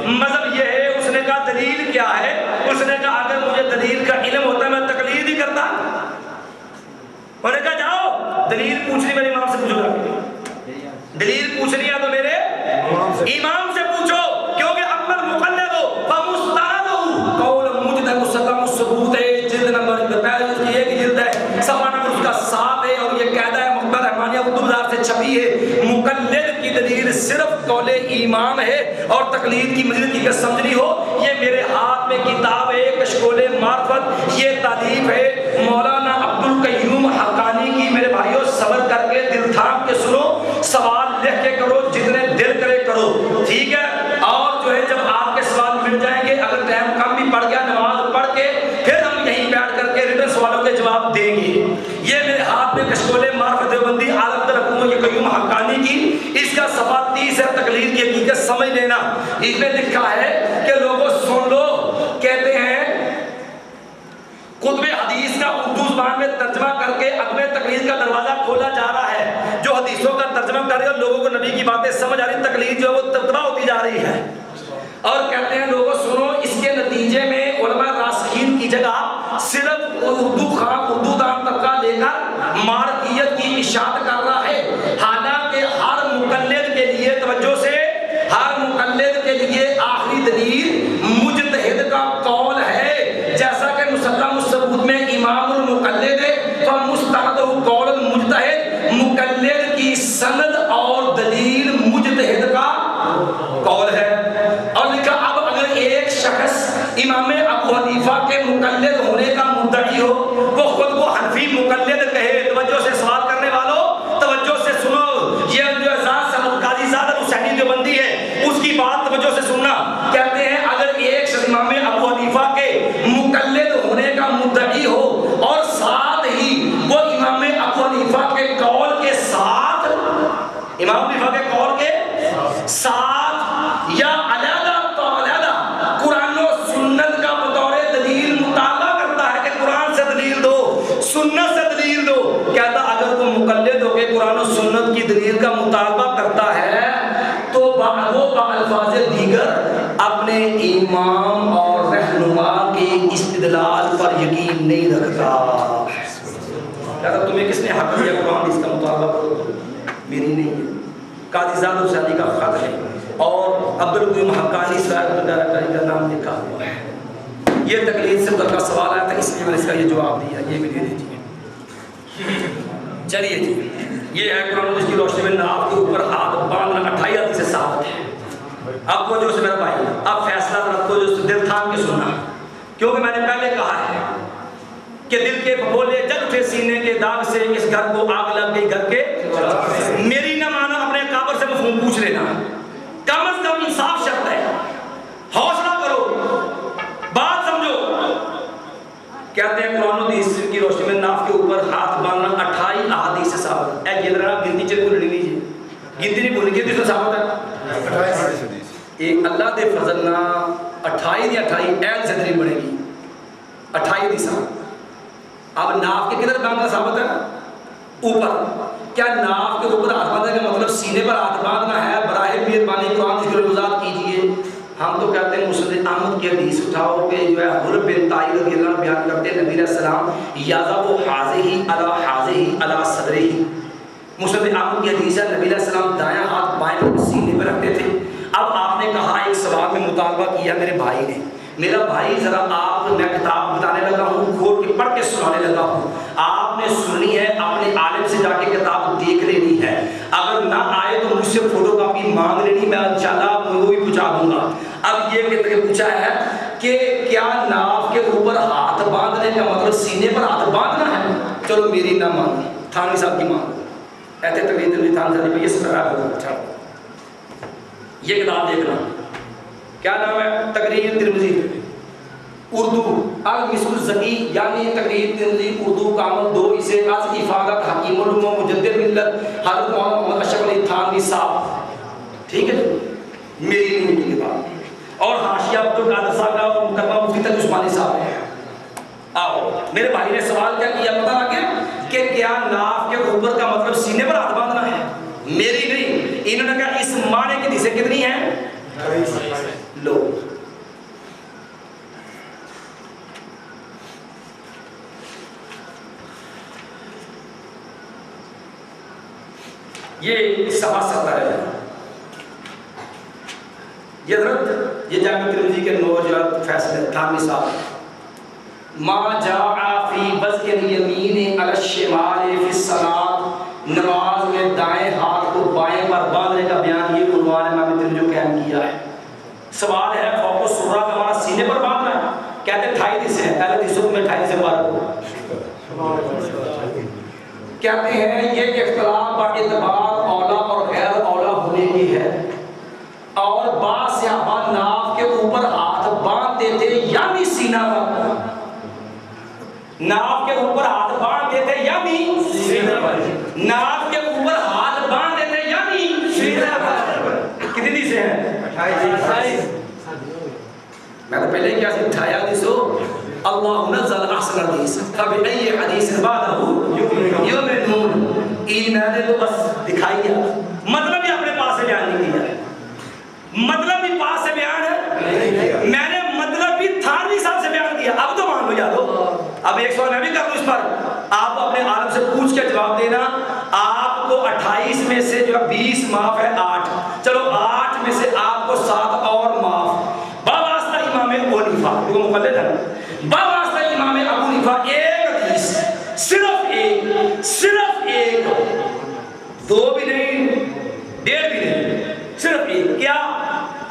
Speaker 1: مذہب یہ ہے۔ اس نے کہا دلیل کیا ہے؟ اس نے کہا اگر مجھے دلیل کا علم ہوتا میں تقلید ہی کرتا۔ انہوں نے کہا جاؤ دلیل پوچھنی میرے امام سے پوچھو گا، دلیل پوچھنی ہے تو میرے امام سے پوچھو، کیونکہ اما المقلد فمستند قول مجتہد مسلم الثبوت ہے، جلد نمبر 1 جلد ہے، صفحہ نمبر اس کا 7 ہے، اور یہ قاعدہ ہے مقبل رحمانیہ اردو بازار سے چھپی ہے۔ مقلد کی دلیل صرف قول امام ہے، اور تقلید کی مزید کی سمجھنی ہو یہ میرے ہاتھ میں کتاب ہے کشکول معرفت، یہ تالیف ہے مولانا عبدالقیوم حقانی کی۔ میرے بھائیوں صبر کر کے دل تھام کے سنو، سوال لکھ کے کرو، جتنے دل کرے کرو، ٹھیک ہے؟ اور جو ہے جب آپ کے سوال مل جائیں گے، اگر ٹائم کم بھی پڑ گیا نماز پڑھ کے پھر ہم یہیں بیٹھ کر کے ریٹن سوالوں کے جواب دیں گے۔ یہ میرے ہاتھ میں کشکول معرفت دیوبندی عالم قیوم حقانی کی، اس کا صفحہ 30 ہے، تقلید کی حقیقت سمجھ لینا۔ اس میں لکھا ہے کہ لوگوں سن لو، کہتے ہیں کتب حدیث کا اردو زبان میں ترجمہ کر کے عدم تقلید کا دروازہ کھولا جا رہا ہے، جو حدیثوں کا ترجمہ کر کے لوگوں کو نبی کی باتیں سمجھ آ رہی، تقلید جو ہے وہ تباہ ہوتی جا رہی ہے۔ اور کہتے ہیں لوگوں سنو، اس کے نتیجے میں علماء راسخین کی جگہ صرف اردو خواہ اردو دان طبقہ لے کر مارکیت کی اشاعت کر رہا ہے، حالانکہ ہر مقلد کے لیے توجہ سے، ہر مقلد کے لیے آخری دلیل مجتہد کا قول ہے، جیسا کہ مسلم الثبوت میں امام المقلد فمستند قول المجتہد، مقلد کی سند اور دلیل مجتہد کا قول ہے۔ اور لکھا اب اگر ایک شخص امام ابو حنیفہ کے مقلد ہونے کا مدعی ہو، وہ خود کو حنفی مقلد کہے، توجہ سے سوال کرنے والوں توجہ سے سنو، یہ جو قاضی زاد الحسینی دیوبندی ہے اس کی بات توجہ سے سننا۔ کہتے ہیں اگر ایک شخص امام ابو حنیفہ کے مقلد ہونے کا مدعی ہو اور ساتھ ہی وہ امام ابو حنیفہ کے قول کے ساتھ، امام ابو حنیفہ کے قول کے ساتھ یا علیحدہ تو علیحدہ قرآن و سنت کا بطور دلیل مطالبہ کرتا ہے کہ قرآن سے دلیل دو، سنت سے دلیل دو، کہتا اگر تم مقلد ہو کے قرآن و سنت کی دلیل کا مطالبہ کرتا ہے تو وہ الفاظ دیگر اپنے امام اور رہنما کے استدلال پر یقین نہیں رکھتا۔ کہتا تمہیں کس نے حق دیا قرآن اس کا مطالبہ کرو؟ میری نہیں ہے، قاضی زاد الحسینی کا خط ہے اور عبدالقیوم حقانی صاحب کا نام لکھا ہوا ہے۔
Speaker 3: یہ تقلید سے متعلق سوال آیا تھا، اس لیے میں نے اس کا یہ جواب دیا، یہ بھی دے دیجیے۔ چلیے جی، یہ ہے قرآن حدیث کی روشنی میں ناف کے اوپر ہاتھ باندھنا 28 حدیث سے ثابت ہے۔ اب وہ جو سے میرا بھائی، اب فیصلہ رکھو جو دل تھام کے سننا، کیونکہ میں نے پہلے کہا ہے کہ دل کے بھولے جگ اٹھے سینے کے داغ سے، اس گھر کو آگ لگ گئی گھر کے، میری نہ مانا اپنے کابر سے مفہوم پوچھ لینا، کم از کم انصاف شرط ہے، حوصلہ کرو، بات سمجھو۔ کہتے ہیں قرآن حدیث کی روشنی میں ناف کے اوپر ہاتھ باندھنا 28 احادیث سے ثابت ہے۔ یہ ذرا گنتی چل بھول لیجیے، گنتی نہیں بھولنی، گنتی سے ثابت ہے۔ ایک اللہ دے فضل نہ 28 یا 28 این زندگی بڑھے گی، 28 دی ثابت۔ اب ناف کے کدھر باندھنا ثابت ہے؟ اوپر۔ کیا ناف کے اوپر ہاتھ باندھنے کا مطلب سینے پر ہاتھ باندھنا ہے؟ براہ مہربانی قرآن کی وضاحت کیجیے۔ ہم تو کہتے ہیں مسند احمد کی حدیث اٹھاؤ کہ جو ہے حر بن طائر رضی اللہ عنہ بیان کرتے ہیں نبی علیہ السلام یضع حاذہ علی صدرہ، مسند احمد کی حدیث ہے نبی علیہ السلام دایاں ہاتھ بائیں پر سینے پر رکھتے تھے۔ اب آپ نے کہا ایک سوال میں مطالبہ کیا میرے بھائی نے، میرا بھائی ذرا آپ، میں کتاب بتانے لگا ہوں، کھول کے پڑھ کے سنانے لگا ہوں، آپ نے سننی ہے، اپنے عالم سے جا کے کتاب دیکھ لینی ہے، اگر نہ آئے تو مجھ سے فوٹو کاپی مانگ لینی، میں انشاءاللہ وہ بھی پہنچا دوں گا۔ اب یہ کہتے ہیں پوچھا ہے کہ کیا ناف کے اوپر ہاتھ باندھنے کا مطلب سینے پر ہاتھ باندھنا ہے؟ چلو میری نہ مانگی، تھانوی صاحب کی مانگ، ایسے تقریر تھانوی صاحب کی، یہ سکرار ہوگا۔ یہ کتاب دیکھنا، کیا نام ہے؟ تقریر ترمذی اردو المسک الزکی، یعنی تقریر ترمذی اردو کامل 2، اسے از افادت حکیم الامہ مجدد ملت حضرت مولانا محمد اشرف علی تھانوی صاحب، ٹھیک ہے میری نہیں کی کتاب، اور حاشیہ عبدالقادر صاحب کا اور مقدمہ مفتی تقی عثمانی صاحب ہے۔ آؤ، میرے بھائی نے سوال کیا کیا پتہ لگا کہ کیا ناف کے اوپر کا مطلب سینے پر ہاتھ باندھنا ہے؟ میری نہیں، انہوں نے کہا اس معنی کی حدیثیں کتنی ہیں؟ لو، یہ صفحہ 70 ہے، یہ حضرت یہ جامع ترمذی کے نوجوان فیصلے تھانوی صاحب، ما جاء فی وضع الیمین علی الشمال فی الصلاۃ، نماز میں دائیں ہاتھ کو بائیں پر باندھنے کا بیان، یہ عنوان امام ترمذی نے قائم کیا ہے۔ سوال ہے فوق السرہ کا معنی سینے پر باندھنا ہے؟ کہتے ہیں 28 حدیث ہے، پہلے حدیثوں میں 28 سے بار کہتے ہیں یہ اختلاف با اعتبار اولا اور غیر اولا ہونے کی ہے، اور بعض صحابہ ناف کے اوپر ہاتھ باندھتے تھے یعنی سینہ پر، ناف کے اوپر ہاتھ باندھتے تھے یعنی سینہ پر، ناف کے اوپر ہاتھ باندھتے تھے یعنی سینہ پر۔ کتنی حدیث ہیں؟ 28۔ میں نے پہلے کیا اٹھایا حدیثو اللہ نزل احسن الحدیث فبأي حدیث بعدہ یؤمنون، یہ میں نے تو بس دکھائی ہے، مطلب ہی اپنے پاس سے بیان نہیں کیا، مطلب ہی پاس سے بیان ہے، میں نے مطلب بھی تھانوی صاحب سے بیان کیا۔ اب تو مان لو یارو، اب ایک سوال میں بھی کر دوں اس پر، آپ اپنے عالم سے پوچھ کے جواب دینا۔ آپ کو 28 میں سے جو 20 معاف ہے 8، چلو 8 میں سے آپ کو 7 اور معاف، بواسطہ امام ابو حنیفہ، وہ مقلد ہے، بواسطہ امام ابو حنیفہ ایک حدیث، صرف ایک، 2 بھی نہیں، 1.5 بھی نہیں، صرف ایک، کیا؟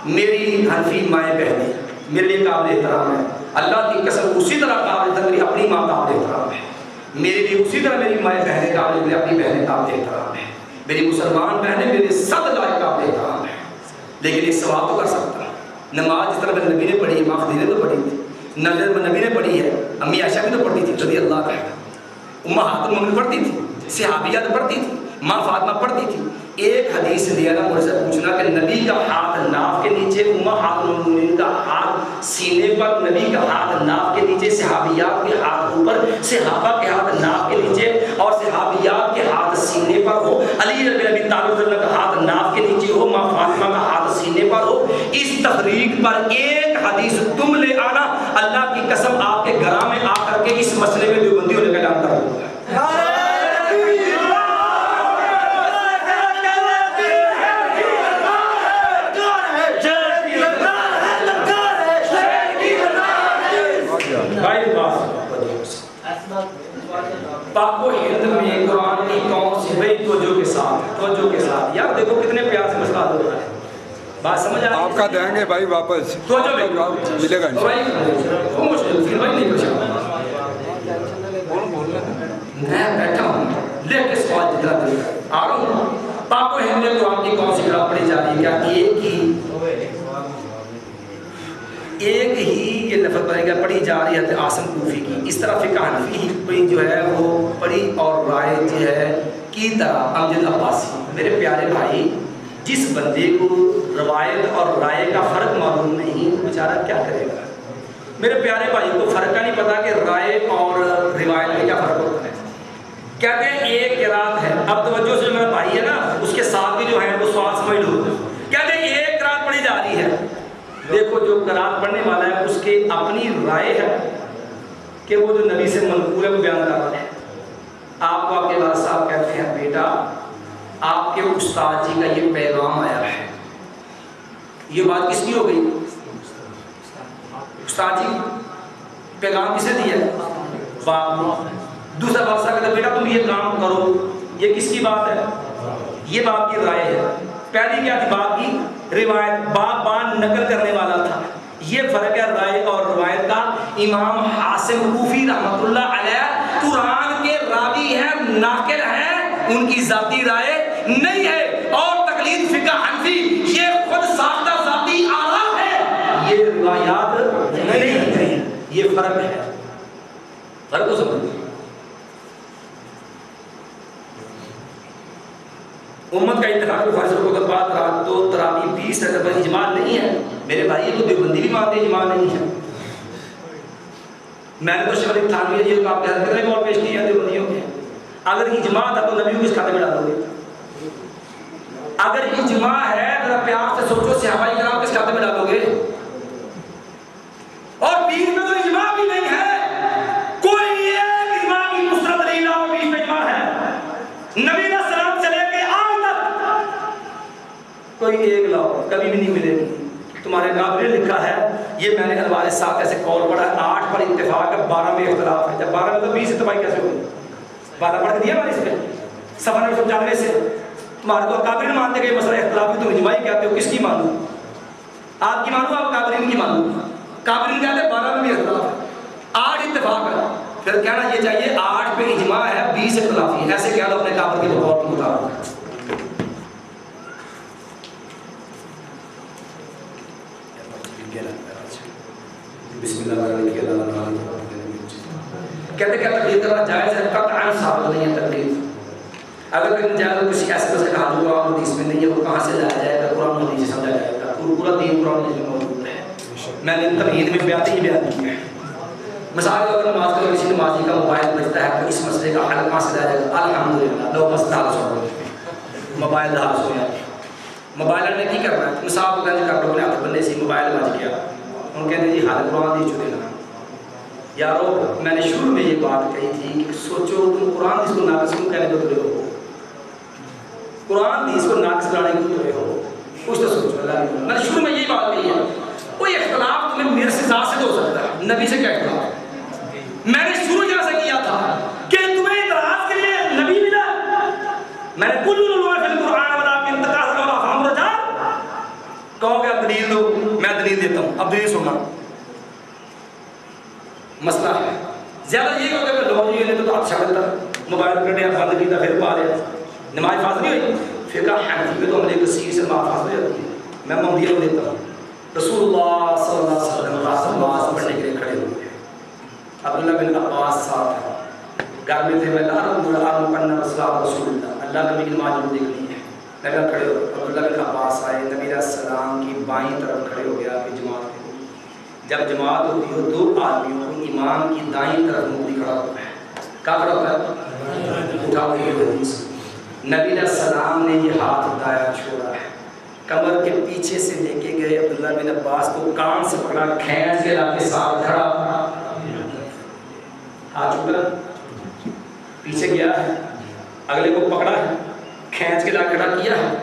Speaker 3: میری حنفی مائیں بہنیں میرے لیے قابل احترام ہے، اللہ کی قسم اسی طرح قابل احترام میری اپنی ماں قابل احترام ہے، میرے لیے اسی طرح میری مائیں بہنیں قابل، میری اپنی بہنیں قابل احترام ہے، میری مسلمان بہنیں میرے سب لائق قابل احترام ہے۔ لیکن ایک سوال تو کر سکتا ہوں، نماز جس طرح نبی نے پڑھی ہے، ماں خدیجہ نے تو پڑھی تھی، نبی نے پڑھی ہے، امی عائشہ بھی تو پڑھتی تھی رضی اللہ عنہا، امہات المومنین پڑھتی تھی، صحابیات پڑھتی تھی، ماں فاطمہ پڑھتی تھی۔ ایک حدیث دیا نا مجھ سے پوچھنا کہ نبی کا ہاتھ ناف کے نیچے، امہات المومنین کا ہاتھ سینے پر، نبی کا ہاتھ ناف کے نیچے، صحابیات کے ہاتھ اوپر، صحابہ کے ہاتھ ناف کے نیچے اور صحابیات کے ہاتھ سینے پر ہو، علی رضی اللہ عنہ کا ہاتھ ناف کے نیچے ہو، ماں فاطمہ کا ہاتھ سینے پر ہو، اس تحریک پر ایک حدیث تم لے آنا، اللہ کی قسم آپ کے گھر میں آ کر کے اس مسئلے میں دیوبندی ہونے کا اعلان کر دوں گا۔ بھائی بات پاک و ہند میں قرآن کی کون سی بھائی توجہ کے ساتھ یار دیکھو کتنے پیار سے مسئلہ ہو رہا ہے. بات سمجھ آ رہی ہے؟
Speaker 4: آپ کا دیں گے بھائی واپس
Speaker 3: توجہ میں
Speaker 4: ملے گا
Speaker 3: بھائی وہ مشکل پھر بھائی نہیں پریشان میں بیٹھا ہوں لے کے سوال جتنا دل آ رہا ہوں. پاک و ہند میں قرآن کی کون سی قرآن پڑھی جا رہی ہے؟ کیا ایک ہی یہ لفظ پڑھی جا رہی ہے عاصم کوفی کی. اس طرح فقہ حنفی کی جو ہے وہ پڑھی اور رائے جو ہے کی طرح امجد عباسی. میرے پیارے بھائی جس بندے کو روایت اور رائے کا فرق معلوم نہیں بیچارہ کیا کرے گا؟ میرے پیارے بھائی کو فرق کا نہیں پتا کہ رائے اور روایت میں کیا فرق ہوتا ہے. کہتے ہیں ایک قرات ہے. اب توجہ سے میرا بھائی ہے نا اس کے ساتھ بھی جو ہے وہ سوال سمجھ لو. کہتے ہیں ایک قرات پڑھی جا رہی ہے. دیکھو جو قرات پڑھنے والا ہے اس کے اپنی رائے ہے کہ وہ جو نبی سے منقول ہے وہ بیان کر رہا ہے. آپ کو آپ کے والد صاحب کہتے ہیں بیٹا آپ کے استاد جی کا یہ پیغام آیا ہے. یہ بات کس کی ہو گئی؟ استاد جی پیغام کسے دیا ہے؟ باپ. دوسرا بادشاہ کہتا ہے بیٹا تم یہ کام کرو. یہ کس کی بات ہے؟ یہ باپ کی رائے ہے. پہلی کیا تھی؟ باپ کی روایت. باپ بان نقل کرنے والا تھا. یہ فرق ہے رائے اور روایت کا. امام حاسم کوفی رحمۃ اللہ علیہ قرآن کے راوی ہیں، ناقل ہیں، ان کی ذاتی رائے نہیں ہے. اور تقلید فقہ حنفی یہ خود ساختہ ذاتی آراء ہے، یہ روایات نہیں ہے. یہ فرق ہے. فرق کو سمجھ. امت کا اتفاق بخاری سے کو بات رات تو تراویح 20 رکعت پر اجماع نہیں ہے. میرے بھائی یہ تو دیوبندی بھی مانتے اجماع نہیں ہے. میں نے تو شیخ علی تھانوی یہ تو آپ کے حضرت نے اور پیش کیا ہے دیوبندیوں کے. اگر اجماع تھا تو نبی کو اس کھاتے میں ڈالو گے؟ اگر اجماع ہے ذرا پیار سے سوچو صحابہ کرام کس کھاتے میں ڈالو گے؟ اور دین میں تو اجماع بھی نہیں ہے. کوئی ایک اجماع کی مستند دلیل اور بیچ میں اجماع ہے. نبی علیہ السلام چلے گئے آج تک کوئی ایک لاؤ کبھی بھی نہیں ملے گی. تمہارے نام نے لکھا ہے یہ میں نے انوار ساتھ ایسے قول پڑھا ہے 8 پر اتفاق ہے 12 میں اختلاف ہے. جب 12 میں تو 20 اتفاقی کیسے ہوئی؟ 12 پڑھ دیا ہمارے اس پہ سفر میں سمجھانے سے. تمہارے تو کابرین مانتے کہ مسئلہ اختلافی تم اجماعی کہتے ہو. کس کی مانو؟ آپ کی مانو آپ کابرین کی مانو؟ کابرین کہتے ہیں 12 میں بھی اختلاف ہے 8 اتفاق ہے. پھر کہنا یہ چاہیے 8 پہ اجماع ہے 20 اختلافی ہے. ایسے کہہ دو اپنے کابر کے بقول کے مطابق. بسم اللہ الرحمن الرحیم. کہتے کیا تقلید کرنا جائز ہے؟ قطعاً ثابت نہیں ہے تقلید. اگر کہیں جائز تو کسی ایسے سے کہا جو قرآن حدیث میں نہیں ہے وہ کہاں سے لایا جائے گا؟ قرآن حدیث سے سمجھا جائے گا. پورا دین قرآن حدیث میں موجود ہے. میں نے تمہید میں بیان کی ہے. مثال اگر نماز کا کسی نمازی کا موبائل بجتا ہے تو اس مسئلے کا حل کہاں سے لایا جائے گا؟ الحمدللہ لوگ مسئلہ حل ہو موبائل حل ہو جائے. موبائل نے کی کرنا ہے؟ مثال کو کہنے کا لوگوں نے ہاتھ بندے سے موبائل بج گیا. ان کہتے ہیں جی حال قرآن دی چکے نا. یارو میں نے شروع میں یہ بات کہی تھی کہ سوچو تم قرآن اس کو ناقص کیوں کہنے کو تلے ہو؟ قرآن اس کو ناقص کرانے کو تلے ہو؟ کچھ تو سوچو. اللہ میں نے شروع میں یہی بات کہی ہے. کوئی اختلاف تمہیں میرے سے ذات سے تو ہو سکتا ہے, نبی سے کیا اختلاف؟ میں نے شروع یہاں سے کیا تھا کہ تمہیں اعتراض کے لیے نبی ملا. میں نے کل علوم فی القرآن ولا من تقاصر ولا فهم رجال. کہو کہ اب دلیل دو, میں دلیل دیتا ہوں, اب دلیل سننا. مسئلہ ہے زیادہ یہ ہوتا ہے کہ لوگ یہ تو آپ شکل تک موبائل کر دیا, بند کیا, پھر پا لیا, نماز فاض نہیں ہوئی. فقہ حنفی میں تو ہم نے کثیر سے نماز ہو جاتی ہے. میں ممدیہ دیتا ہوں. رسول اللہ صلی اللہ علیہ وسلم راست نماز پڑھنے کے لیے کھڑے ہوئے. عبداللہ بن عباس صاحب گھر میں تھے. میں رسول اللہ, اللہ نبی کی نماز دیکھ لی ہے. نبی کھڑے ہو, عبداللہ بن عباس آئے, نبی علیہ السلام کی بائیں طرف کھڑے ہو گیا کہ جماعت کے. جب جماعت ہوتی ہو دو آدمیوں کو امام کی دائیں طرف مفتی کھڑا ہوتا ہے. کیا کھڑا ہوتا ہے؟ اٹھا ہوئی حدیث. نبی علیہ السلام نے یہ ہاتھ دایا چھوڑا ہے, کمر کے پیچھے سے لے کے گئے. عبداللہ بن عباس کو کان سے پکڑا, کھینچ کے لا کے ساتھ کھڑا, ہاتھ چھوڑا, پیچھے گیا ہے, اگلے کو پکڑا ہے, کھینچ کے لا کھڑا کیا ہے.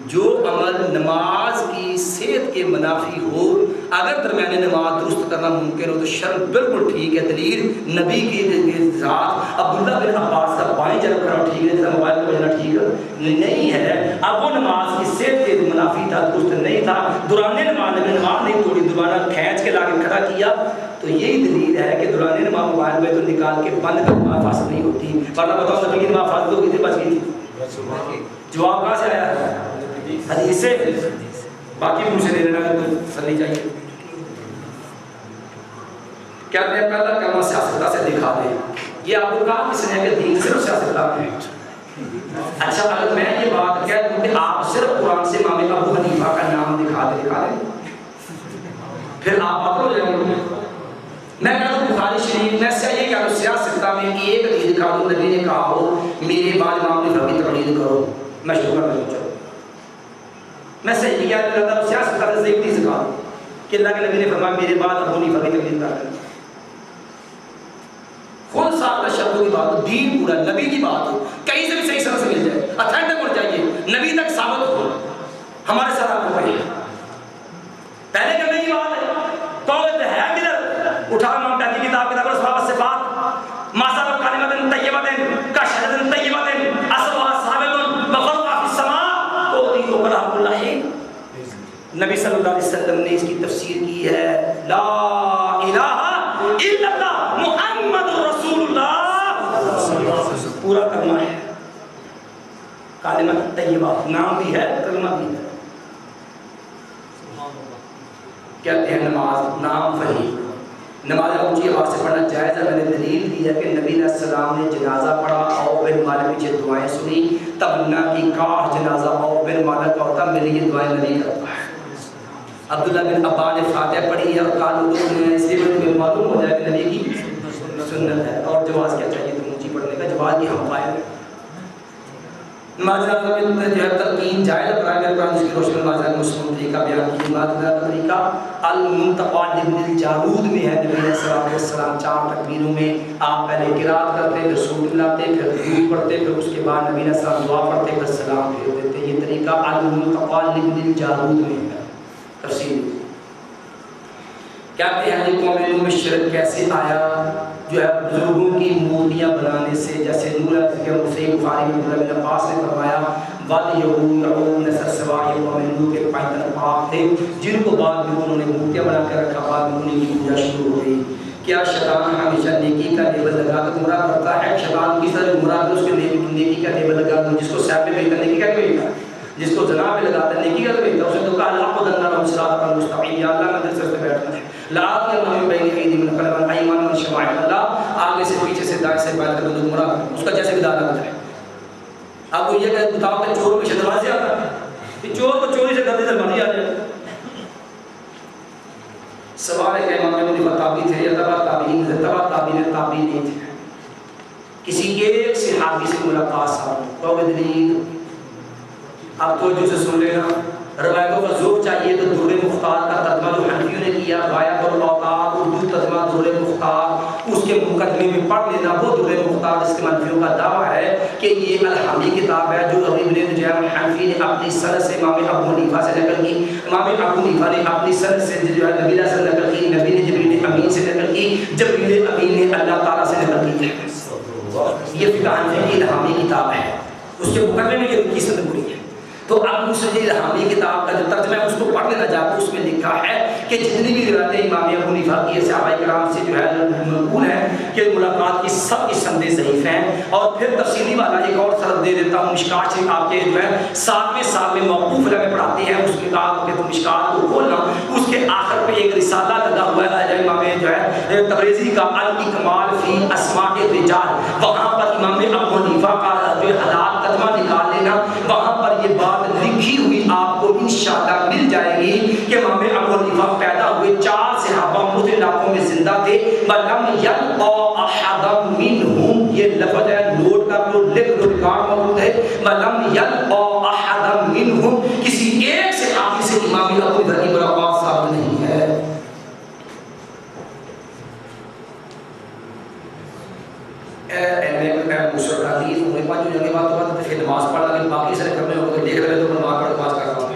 Speaker 3: جو عمل نماز کی صحت کے منافی ہو اگر درمیان نماز درست کرنا ممکن ہو تو شرط بالکل ٹھیک ہے. دلیل نبی کی ذات. عبداللہ بن عباس کا بائیں جانب کھڑا ٹھیک ہے, جیسا موبائل کو بجنا ٹھیک نہیں ہے. اب وہ نماز کی صحت کے منافی تھا, درست نہیں تھا. دوران نماز نہیں توڑی, دوبارہ کھینچ کے لا کے کھڑا کیا. تو یہی دلیل ہے کہ دوران نماز موبائل میں تو نکال کے بند کر نماز فاسد نہیں ہوتی. ورنہ بتاؤ نبی کی نماز فاسد ہو گئی تھی, بچ گئی تھی. جواب کہاں سے آیا ہے؟ حدیث سے. باقی منہ سے لے لینا تو سننی چاہیے. کہتے ہیں پہلا کلمہ سیاستہ سے دکھا دیں. یہ آپ کو کہا کس نے کہ دین صرف سیاستہ میں. اچھا اگر میں یہ بات کہہ دوں کہ آپ صرف قرآن سے امام ابو حنیفہ کا نام دکھا دیں پھر آپ بات ہو جائیں گے. میں کہتا ہوں بخاری شریف میں سے یہ کہہ دوں سیاستہ میں ایک حدیث دکھا دوں نبی نے کہا ہو میرے بعد امام حنیفہ کی تقلید کرو. میں شروع کر دوں. میں صحیح کیا کرتا ہوں سیاستہ سے ایک حدیث دکھا دوں کہ اللہ کے نبی نے فرمایا میرے بعد ابو حنیفہ کی تقلید کر. خود ساتھ شبدوں کی بات ہو, دین پورا نبی کی بات ہو, کہیں سے بھی صحیح سر سے مل جائے, اتھینٹک ہونا چاہیے, نبی تک ثابت ہو. ہمارے ساتھ آپ کو پڑھیے پہلے کرنے کی بات ہے. قوت ہے کدھر اٹھا مانگتا کی کتاب کتاب اسباب صفات ماسا کلمۃ طیبۃ کا شجرۃ طیبۃ اصلها ثابت وفرع فی السماء تو دی کلام اللہ. نبی صلی اللہ علیہ وسلم نے اس کی تفسیر کی ہے لا الہ الا اللہ محمد رسول اللہ. پورا کلمہ ہے, کلمۃ طیبہ نام بھی ہے, کلمہ بھی ہے. کہتے ہیں نماز نام فہیم, نماز اونچی آواز سے پڑھنا جائز ہے. میں نے دلیل دی ہے کہ نبی علیہ السلام نے جنازہ پڑھا اور بن مالک پیچھے دعائیں سنی, تمنا کی کاش جنازہ اور بن مالک کا ہوتا, میری یہ دعائیں نبی کرتا ہے. عبداللہ بن عبا نے فاتحہ پڑھی ہے اور کالو نے سیرت میں معلوم ہو جائے کہ نبی کی سنت ہے. اور جواز کیا چاہیے تو اونچی پڑھنے کا, جواز کی ہم قائل ہیں. ماجرہ میں جو ہے تلقین جائز پرائمر قرآن کی روشنی میں ماجرہ مسلم طریقہ بیان کی. ماجرہ طریقہ المنتقى لابن الجارود میں ہے. نبی علیہ السلام 4 تکبیروں میں آپ پہلے قرات کرتے, پھر سورۃ ملاتے, پھر درود پڑھتے, پھر اس کے بعد نبی علیہ السلام دعا پڑھتے, پھر سلام پھیر دیتے. یہ طریقہ المنتقى لابن الجارود میں ہے. تفصیل کہتے ہیں کہ قوم میں شرک کیسے آیا, جو ہے بزرگوں کی مورتیاں بنانے سے. جیسے نور حسین بخاری میں عبداللہ بن عباس نے فرمایا ود یعون سوا قوم کے پیدل پاک تھے جن کو بعد میں انہوں نے مورتیاں بنا کر رکھا, بعد میں انہیں کی پوجا شروع ہو گئی. کیا شیطان ہمیشہ نیکی کا لیبل لگا کر گمراہ کرتا ہے؟ شیطان کی طرح گمراہ کر اس کے نیکی کا لیبل لگا دو. جس کو سیب پہ بھیجتا نیکی کا بھیجتا, جس کو جناب پہ لگاتا ہے نیکی کا بھیجتا. اس نے تو کہا اللہ خود اللہ رحم صراط المستقیم, یا اللہ میں دل سے بیٹھنا ہے. لات کے اللہ میں بین ایدی من قلب ایمان من شمائل اللہ, آگے سے پیچھے سے دائیں سے بائیں کر دو گمراہ, اس کا جیسے بدار لگتا ہے. آپ کو یہ کہ بتاؤ کہ چور پیچھے دروازے آتا ہے, کہ چور کو چوری سے گردے دروازے آ جائے. سوال ہے کہ امام ابو حنیفہ تابعی تھے یا تبع تابعین تھے؟ تبع تابعین نہیں تھے. کسی ایک صحابی سے ملاقات صاحب کو دلیل آپ توجہ سے سن لینا. روایتوں کا ذوق چاہیے تو دور مختار کا ترجمہ جو حنفیوں نے کیا غایت الاوقات اردو ترجمہ دور مختار, اس کے مقدمے میں پڑھ لینا وہ دور مختار جس کے حنفیوں کا دعویٰ ہے کہ یہ الحامی کتاب ہے جو ابن نجیم حنفی نے اپنی سند سے امام ابو حنیفہ سے نقل کی. امام ابو حنیفہ نے اپنی سند سے جو ہے نبی سے نقل کی, نبی نے جبریل امین سے نقل کی, جبریل امین نے اللہ تعالیٰ سے نقل کی. یہ فقہ حنفی کی الحامی کتاب ہے, اس کے مقدمے میں یہ ان کی سند پوری ہے. تو اب مسجد الحامی کتاب کا جو ترجمہ ہے اس کو پڑھ لینا چاہتا ہوں. اس میں لکھا ہے کہ جتنی بھی روایتیں امام ابو حنیفہ کی صحابہ کرام سے جو ہے منقول ہیں کہ ملاقات کی سب کی سندیں ضعیف ہیں. اور پھر تفصیلی والا ایک اور سند دے دیتا ہوں. مشکات سے آپ کے جو ہے 7ویں سال میں موقوف لگے پڑھاتے ہیں, اس کے بعد کہ مشکات کو کھولنا, اس کے آخر پہ ایک رسالہ لگا ہوا ہے امام جو ہے تبریزی کا الاکمال فی اسماء الرجال. وہاں پر امام ابو حنیفہ کا جو حلال ترجمہ نکال لینا, وہاں پر یہ بات لکھی ہوئی آپ کو انشاءاللہ مل جائے گی کہ امام ابو حنیفہ پیدا ہوئے 4 صحابہ مختلف علاقوں میں زندہ تھے. وَلَمْ يَلْقَ أَحَدًا مِّنْهُمْ, یہ لفظ ہے نوٹ کر لو, لکھ لو, ریکارڈ موجود ہے. وَلَمْ يَلْقَ أَحَدًا مِّنْهُمْ, کسی ایک صحابی سے امام ابو حنیفہ کی ملاقات ثابت نہیں ہے. مشرق حدیث ہونے پانچ جو بات تو پھر نماز پڑھ لگے باقی سارے کرنے ہو تو دیکھ رہے تو نماز پڑھ نماز کر رہا ہوں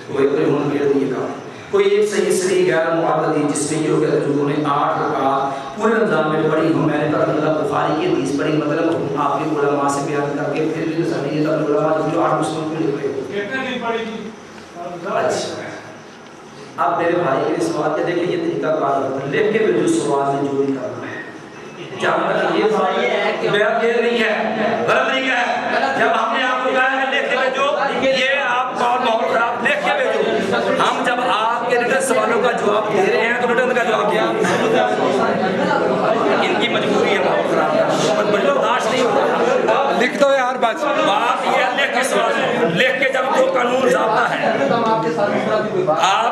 Speaker 3: کوئی کوئی ہون بھی نہیں کہا. کوئی ایک صحیح صحیح غیر معتدی جس میں یہ ہو گیا جو نے 8 رکعات پورے رمضان میں پڑھی ہوں. میں نے اللہ بخاری کی حدیث پڑھی, مطلب آپ کے علماء سے بیان کر کے پھر بھی سنیے تب علماء جو 8 مسلم کو لکھ رہے ہیں.
Speaker 5: کتنے دن پڑھی تھی؟
Speaker 3: اچھا اب میرے بھائی کے سوال کے دیکھیں یہ طریقہ کار ہوتا ہے, لکھ کے جو سوال میں جو بھی کرنا ہے جہاں تک یہ بھائی ہے کہ بیان یہ نہیں ہے, غلط طریقہ ہے. جب ہم نے آپ کو کہا ہے لکھ کے بھیجو, یہ آپ کا ماحول خراب, لکھ کے بھیجو. ہم جب آپ کے ریٹن سوالوں کا جواب دے رہے ہیں تو ریٹن کا جواب دیا, ان کی مجبوری ہے ماحول خراب کرنا, برداشت نہیں ہوتا.
Speaker 4: لکھ دو یار بس.
Speaker 3: بات یہ لکھ کے سوال لکھ کے جب جو قانون ضابطہ ہے آپ